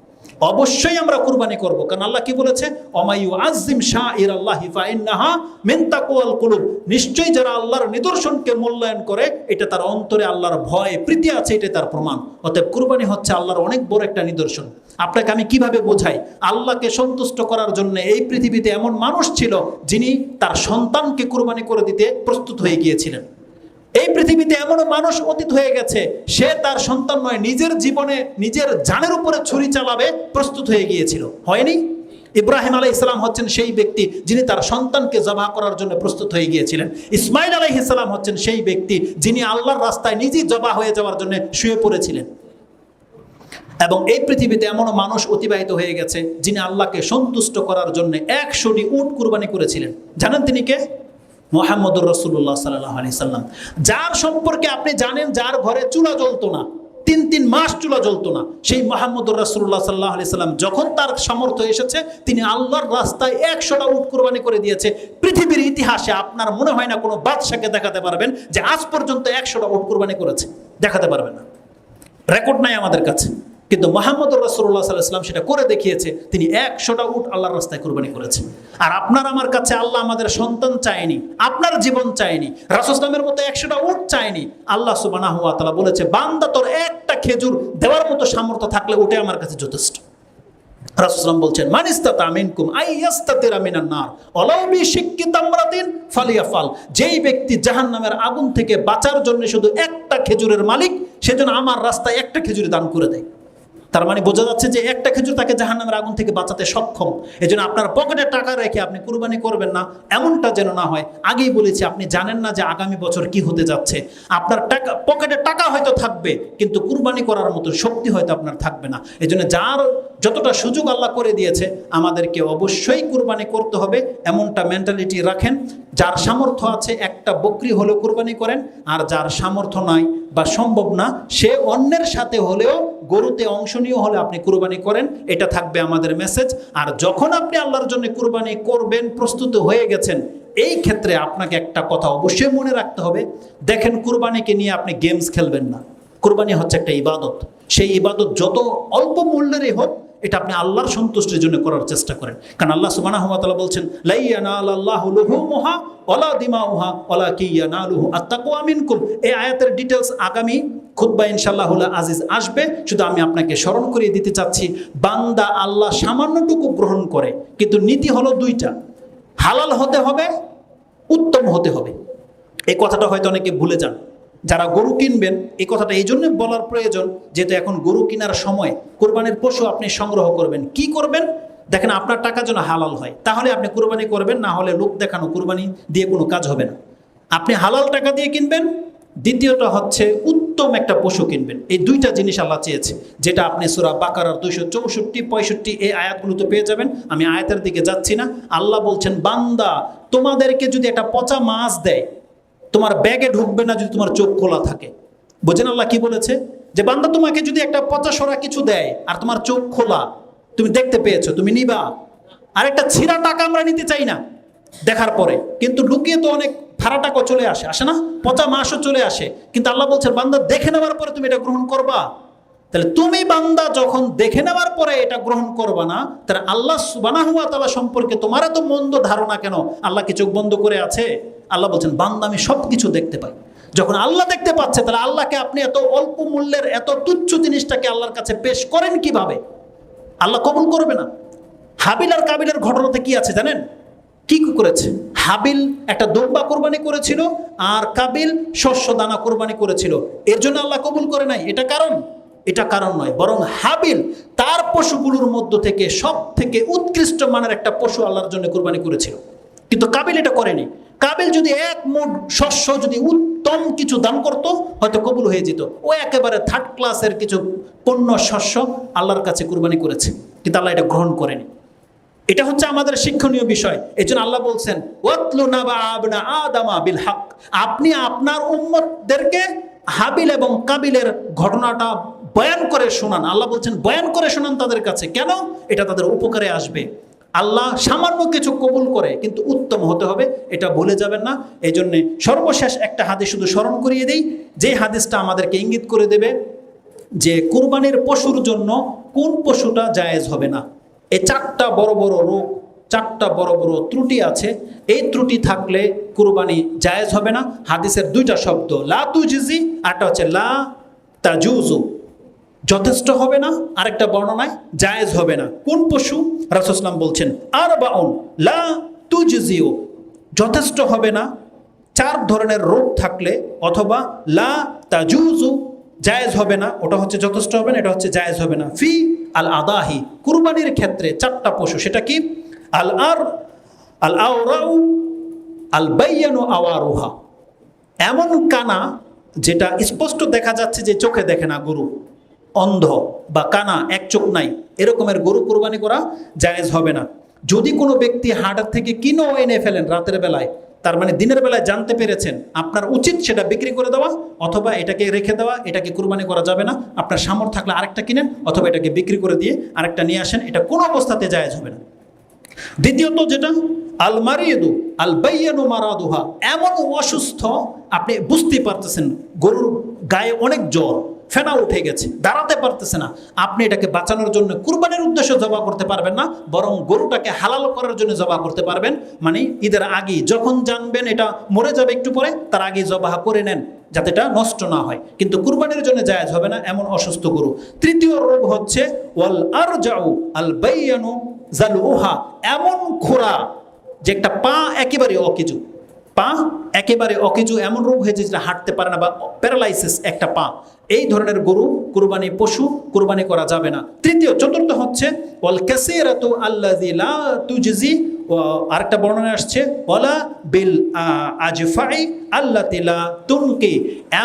অবশ্যই আমরা কুরবানি করব, কারণ আল্লাহ কি বলেছে, অমায়ু আজিম শাইরাল্লাহি ফাইন্নাহা মিন তাকওয়াল কুলুব, নিশ্চয়ই যারা আল্লাহর নিদর্শনকে মূল্যায়ন করে এটা তার অন্তরে আল্লাহর ভয় প্রীতি আছে, এটা তার প্রমাণ। অতএব কুরবানি হচ্ছে আল্লাহর অনেক বড় একটা নিদর্শন। আপনাকে আমি কিভাবে বোঝাই, আল্লাহকে সন্তুষ্ট করার জন্য এই পৃথিবীতে এমন মানুষ ছিল যিনি তার সন্তানকে কুরবানি করে দিতে প্রস্তুত হয়ে গিয়েছিলেন। এই পৃথিবীতে এমন মানুষ অতীত হয়ে গেছে, সে তার সন্তান নয় নিজের জীবনে নিজের জানের উপরে ছুরি চালাবে প্রস্তুত হয়ে গিয়েছিল, হয়নি? ইব্রাহিম আলাইহিস সালাম হচ্ছেন সেই ব্যক্তি যিনি তার সন্তানকে জবাহ করার জন্য প্রস্তুত হয়ে গিয়েছিলেন। ইসমাইল আলাইহিস সালাম হচ্ছেন সেই ব্যক্তি যিনি আল্লাহর রাস্তায় নিজেই জবাহ হয়ে যাওয়ার জন্য শুয়ে পড়েছিলেন। এবং এই পৃথিবীতে এমনও মানুষ অতিবাহিত হয়ে গেছে যিনি আল্লাহকে সন্তুষ্ট করার জন্য 100টি উট কুরবানি করেছিলেন। জানেন তিনি কে? মুহাম্মদুর রাসূলুল্লাহ সাল্লাল্লাহু আলাইহি সাল্লাম, যার সম্পর্কে আপনি জানেন যার ঘরে চুলা জ্বলতো না, 3 মাস চুলা জ্বলতো না, সেই মুহাম্মদুর রাসূলুল্লাহ সাল্লাল্লাহু আলাইহি সাল্লাম যখন তার সামর্থ্য এসেছে তিনি আল্লাহর রাস্তায় 100টা উট কুরবানি করে দিয়েছে। পৃথিবীর ইতিহাসে আপনার মনে হয় না কোনো বাদশাকে দেখাতে পারবেন যে আজ পর্যন্ত 100টা উট কুরবানি করেছে, দেখাতে পারবেন না, রেকর্ড নাই আমাদের কাছে। কিন্তু মুহাম্মদুর রাসূলুল্লাহ সাল্লাল্লাহু আলাইহি ওয়াসাল্লাম সেটা করে দেখিয়েছে, তিনি 100টা উট আল্লাহর রাস্তায় কুরবানি করেছেন। আর আপনার আমার কাছে আল্লাহ আমাদের সন্তান চায়নি, আপনার জীবন চায়নি, রাসূল সাল্লামের মতো 100টা উট চায়নি। আল্লাহ সুবহানাহু ওয়া তাআলা বলেছে, বান্দা তোর একটা খেজুর দেওয়ার মতো সামর্থ্য থাকলে ওটাই আমার কাছে যথেষ্ট। রাসূল সাল্লাল্লাহু বলছেন, মান ইসতাতা মিনকুম আইয়াস্তাতিরা মিনান নার ওয়ালাউ বিশিক্কি তামরাতিন ফালিয়াফাল, যেই ব্যক্তি জাহান্নামের আগুন থেকে বাঁচার জন্য শুধু একটা খেজুরের মালিক, সেজন্য আমার রাস্তায় একটা খেজুর দান করে দেয়। তার মানে বোঝা যাচ্ছে যে একটা খেজুর তাকে জাহান্নামের আগুন থেকে বাঁচাতে সক্ষম। এজন্য আপনার পকেটে টাকা রেখে আপনি কুরবানি করবেন না, এমনটা যেন না হয়। আগেই বলেছি, আপনি জানেন না যে আগামী বছর কি হতে যাচ্ছে। আপনার টাকা পকেটে টাকা হয়তো থাকবে, কিন্তু কুরবানি করার মতো শক্তি হয়তো আপনার থাকবে না। এজন্য যার যতটা সুযোগ আল্লাহ করে দিয়েছে আমাদেরকে অবশ্যই কুরবানি করতে হবে, এমনটা মেন্টালিটি রাখেন। যার সামর্থ্য আছে একটা বকরি হলেও কুরবানি করেন, আর যার সামর্থ্য নাই বা সম্ভব না সে অন্যের সাথে হলেও গরুতে অংশনীয় হলে আপনি কুরবানি করেন, এটা থাকবে আমাদের মেসেজ। আর যখন আপনি আল্লাহর জন্য কুরবানি করবেন, প্রস্তুত হয়ে গেছেন, এই ক্ষেত্রে আপনাকে একটা কথা অবশ্যই মনে রাখতে হবে। দেখেন, কুরবানিকে নিয়ে আপনি গেমস খেলবেন না। কুরবানি হচ্ছে একটা ইবাদত, সেই ইবাদত যত অল্প মূল্যেরই হোক, এটা আপনি আল্লাহর সন্তুষ্টির জন্য করার চেষ্টা করেন। কারণ আল্লাহ সুবহানাহু ওয়া তাআলা বলছেন, লা ইয়ানালাল্লাহু লুহুমুহা ওয়ালা দিমাউহা ওয়ালাকিন ইয়ানালুহু আত-তাকওয়া মিনকুম। এই আয়াতের ডিটেইলস আগামী খুতবা ইনশাআল্লাহুল আজিজ আসবে। শুধু আমি আপনাকে স্মরণ করিয়ে দিতে চাচ্ছি, বান্দা আল্লাহ সামান্যটুকু গ্রহণ করে, কিন্তু নীতি হলো দুইটা, হালাল হতে হবে, উত্তম হতে হবে। এই কথাটা হয়তো অনেকে ভুলে যান। যারা গরু কিনবেন, এই কথাটা এই জন্য বলার প্রয়োজন, যেহেতু এখন গরু কেনার সময় কোরবানির পশু আপনি সংগ্রহ করবেন। কি করবেন? দেখেন, আপনার টাকা যেন হালাল হয়, তাহলে আপনি কুরবানি করবেন, না হলে লোক দেখানো কুরবানি দিয়ে কোনো কাজ হবে না। আপনি হালাল টাকা দিয়ে কিনবেন, দ্বিতীয়টা হচ্ছে উত্তম একটা পশু কিনবেন। এই দুইটা জিনিস আল্লাহ চেয়েছে, যেটা আপনি সূরা বাকারার 264, 65 এই আয়াতগুলোতে পেয়ে যাবেন। আমি আয়াতের দিকে যাচ্ছি না। আল্লাহ বলছেন, বান্দা তোমাদেরকে যদি একটা পচা মাছ দেয়, তোমার ব্যাগে ঢুকবে না যদি তোমার চোখ খোলা থাকে। বোঝেন আল্লাহ কি বলেছে? যে বান্দা তোমাকে যদি একটা পচা সরা কিছু দেয় আর তোমার চোখ খোলা, তুমি দেখতে পেয়েছো, তুমি নিবা। আর একটা ছিঁড়া টাকা আমরা নিতে চাই না দেখার পরে, কিন্তু লুকিয়ে তো অনেক ফাড়া টাকা চলে আসে, আসে না? পচা মাছও চলে আসে। কিন্তু আল্লাহ বলছেন, বান্দা দেখে নেওয়ার পরে তুমি এটা গ্রহণ করবা। তাহলে তুমি বান্দা যখন দেখে নেওয়ার পরে এটা গ্রহণ করবা না, তাহলে আল্লাহ সুবহানাহু ওয়া তাআলা সম্পর্কে তোমার এত মন্দ ধারণা কেন? আল্লাহ কি চোখ বন্ধ করে আছে? আল্লাহ বলছেন, বান্দা আমি সব কিছু দেখতে পাই। যখন আল্লাহ দেখতে পাচ্ছে, তাহলে আল্লাহকে আপনি এত অল্প মূল্যের এত তুচ্ছ জিনিসটাকে আল্লাহর কাছে পেশ করেন কিভাবে? আল্লাহ কবুল করবে না। হাবিল আর কাবিলের ঘটনাতে কি আছে জানেন? কি করেছে? হাবিল একটা দুম্বা কোরবানি করেছিল, আর কাবিল শস্য দানা কোরবানি করেছিল। এর জন্য আল্লাহ কবুল করে নাই, এটা কারণ? এটা কারণ নয়, বরং হাবিল তার পশুগুলোর মধ্য থেকে সব থেকে উৎকৃষ্ট মানের একটা পশু আল্লাহর জন্য কোরবানি করেছিল, কিন্তু কাবিল এটা করেনি। কাবিল যদি এক মুঠ শস্য যদি উত্তম কিছু দান করত, হয়তো কবুল হয়ে যেত। ও একেবারে থার্ড ক্লাসের কিছু পণ্য শস্য আল্লাহর কাছে কুরবানি করেছে, কিন্তু আল্লাহ এটা গ্রহণ করেনি। এটা হচ্ছে আমাদের শিক্ষণীয় বিষয়। এই জন্য আল্লাহ বলছেন, ওয়াতলু নাবা আবনা আদামা বিল হক, আপনি আপনার উম্মতদেরকে হাবিল এবং কাবিলের ঘটনাটা বয়ান করে শোনান। আল্লাহ বলছেন, বয়ান করে শোনান তাদের কাছে। কেন? এটা তাদের উপকারে আসবে। আল্লাহ সামান্য কিছু কবুল করে, কিন্তু উত্তম হতে হবে, এটা ভুলে যাবেন না। এই জন্যে সর্বশেষ একটা হাদিস শুধু স্মরণ করিয়ে দিই, যে হাদিসটা আমাদেরকে ইঙ্গিত করে দেবে যে কুরবানির পশুর জন্য কোন পশুটা জায়েজ হবে না। এই 4টা বড় বড় রোগ, 4টা বড় বড় ত্রুটি আছে। এই ত্রুটি থাকলে কুরবানি জায়েজ হবে না। হাদিসের 2টা শব্দ, লা তুজিজি, আরটা হচ্ছে লা তাজুজু, যথেষ্ট হবে না, আরেকটা বর্ণনায় জায়েজ হবে না। কোন পশু? রাসূল সাল্লাল্লাহু আলাইহি ওয়াসাল্লাম বলছেন, আরবাউন লা তুজিজিউ, যথেষ্ট হবে না 4 ধরনের রোগ থাকলে, অথবা লা তাজুজু, জায়েজ হবে না, ওটা হচ্ছে যথেষ্ট হবে না, এটা হচ্ছে জায়েজ হবে না। ফি আল আদাহি, কুরবানির ক্ষেত্রে 4টা পশু। সেটা কি? আল আওরাউ আল বাইয়ানু আওয়ারুহা, এমন কানা যেটা স্পষ্ট দেখা যাচ্ছে যে চোখে দেখে না, গরু অন্ধ বা কানা, এক চোখ নাই, এরকমের গরু কুরবানি করা জায়েজ হবে না। যদি কোনো ব্যক্তি হাটের থেকে কিনেও এনে ফেলেন রাতের বেলায়, তার মানে দিনের বেলায় জানতে পেরেছেন, আপনার উচিত সেটা বিক্রি করে দেওয়া অথবা এটাকে রেখে দেওয়া, এটাকে কুরবানি করা যাবে না। আপনার সামর্থ্য থাকলে আরেকটা কিনেন অথবা এটাকে বিক্রি করে দিয়ে আরেকটা নিয়ে আসেন, এটা কোনো অবস্থাতে জায়েজ হবে না। দ্বিতীয়ত যেটা, আল মারিদু আল বাইয়ানু মারাদুহা, এমন অসুস্থ আপনি বুঝতে পারতেছেন গরুর গায়ে অনেক জ্বর, ফেনা উঠে গেছে, দাঁড়াতে পারতেছে না, আপনি এটাকে বাঁচানোর জন্য কুরবানির উদ্দেশ্যে জবাই করতে পারবেন না, বরং গরুটাকে হালাল করার জন্য জবাই করতে পারবেন। মানে ঈদের আগে যখন জানবেন এটা মরে যাবে একটু পরে, তার আগে জবাই করে নেন যাতে এটা নষ্ট না হয়, কিন্তু কুরবানির জন্য জায়েজ হবে না এমন অসুস্থ গরু। তৃতীয় রোগ হচ্ছে ওয়াল আরজাউ আল বাইয়ানু জালুহা, এমন খোরা যে একটা পা একেবারে অকেজু, পা একেবারে অকেজু, এমন রোগ হয়েছে যেটা হাঁটতে পারে না বা প্যারালাইসিস একটা পা, এই ধরনের গরু কুরবানি পশু কুরবানি করা যাবে না। চতুর্থ হচ্ছে ওয়াল কাসীরাতু আল্লাযী লা তুজজি, আরেকটা বর্ণনা আসছে ওয়ালা বিল আজফাই আল্লাতী লা তুনকি,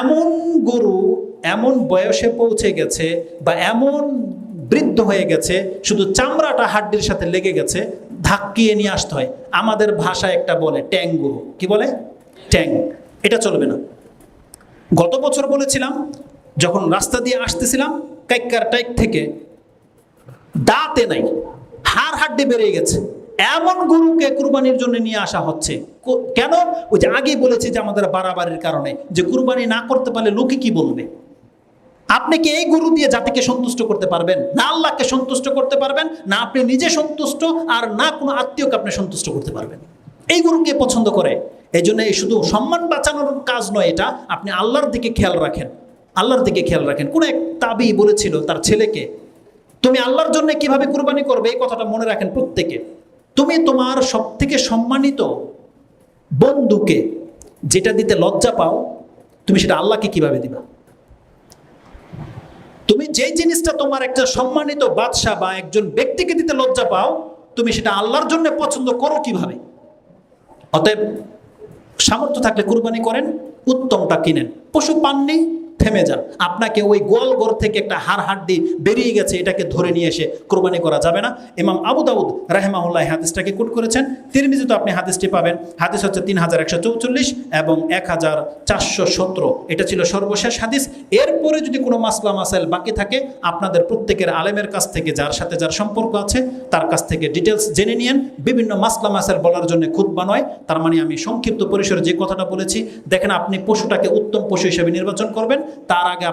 এমন গরু এমন বয়সে পৌঁছে গেছে বা এমন বৃদ্ধ হয়ে গেছে, শুধু চামড়াটা হাড্ডির সাথে লেগে গেছে, ধাক্কিয়ে নিয়ে আসতে হয়। আমাদের ভাষায় একটা বলে ট্যাং গরু, কি বলে? ট্যাং। এটা চলবে না। গত বছর বলেছিলাম, যখন রাস্তা দিয়ে আসতেছিলাম কাইক্কার টাইক থেকে দাঁতে নাই, হাড় হাড্ডি বেরিয়ে গেছে, এমন গরুকে কুরবানির জন্য নিয়ে আসা হচ্ছে। কেন? ওই যে আগেই বলেছি যে আমাদের বাড়াবাড়ির কারণে, যে কুরবানি না করতে পারলে লোকে কি বলবে। আপনি কি এই গরু দিয়ে জাতিকে সন্তুষ্ট করতে পারবেন? না আল্লাহকে সন্তুষ্ট করতে পারবেন, না আপনি নিজে সন্তুষ্ট, আর না কোনো আত্মীয়কে আপনি সন্তুষ্ট করতে পারবেন। এই গরুকে পছন্দ করে। এই জন্য এই শুধু সম্মান বাঁচানোর কাজ নয় এটা, আপনি আল্লাহর দিকে খেয়াল রাখেন, আল্লাহর দিকে খেয়াল রাখেন। কোন এক তাবি বলেছিল তার ছেলেকে, তুমি আল্লাহর জন্য কিভাবে কুরবানি করবে এই কথাটা মনে রাখেন প্রত্যেকে। তুমি তোমার সব থেকে সম্মানিত বন্ধুকে যেটা দিতে লজ্জা পাও, তুমি সেটা আল্লাহকে কিভাবে দিবা? তুমি যে জিনিসটা তোমার একটা সম্মানিত বাদশা বা একজন ব্যক্তিকে দিতে লজ্জা পাও, তুমি সেটা আল্লাহর জন্য পছন্দ করো কিভাবে? অতএব সামর্থ্য থাকলে কুরবানি করেন, উত্তমটা কিনেন। পশু পাননি, থেমে যান। আপনাকে ওই গোয়াল ঘর থেকে একটা হাড় হাড্ডি বেরিয়ে গেছে, এটাকে ধরে নিয়ে এসে কুরবানি করা যাবে না। ইমাম আবু দাউদ রাহিমাহুল্লাহ হাদিসটাকে কোট করেছেন। তিরমিজিতে আপনি হাদিসটি পাবেন। হাদিস হচ্ছে 3144 এবং 1417। এটা ছিল সর্বশেষ হাদিস। এরপরে যদি কোনো মাসলা মাসাইল বাকি থাকে, আপনাদের প্রত্যেকের আলেমের কাছ থেকে, যার সাথে যার সম্পর্ক আছে তার কাছ থেকে ডিটেলস জেনে নিয়েন। বিভিন্ন মাসলা মাসাইল বলার জন্য খুতবা নয়, তার মানে আমি সংক্ষিপ্ত পরিসরে যে কথাটা বলেছি, দেখেন আপনি পশুটাকে উত্তম পশু হিসেবে নির্বাচন করবেন, তার আগে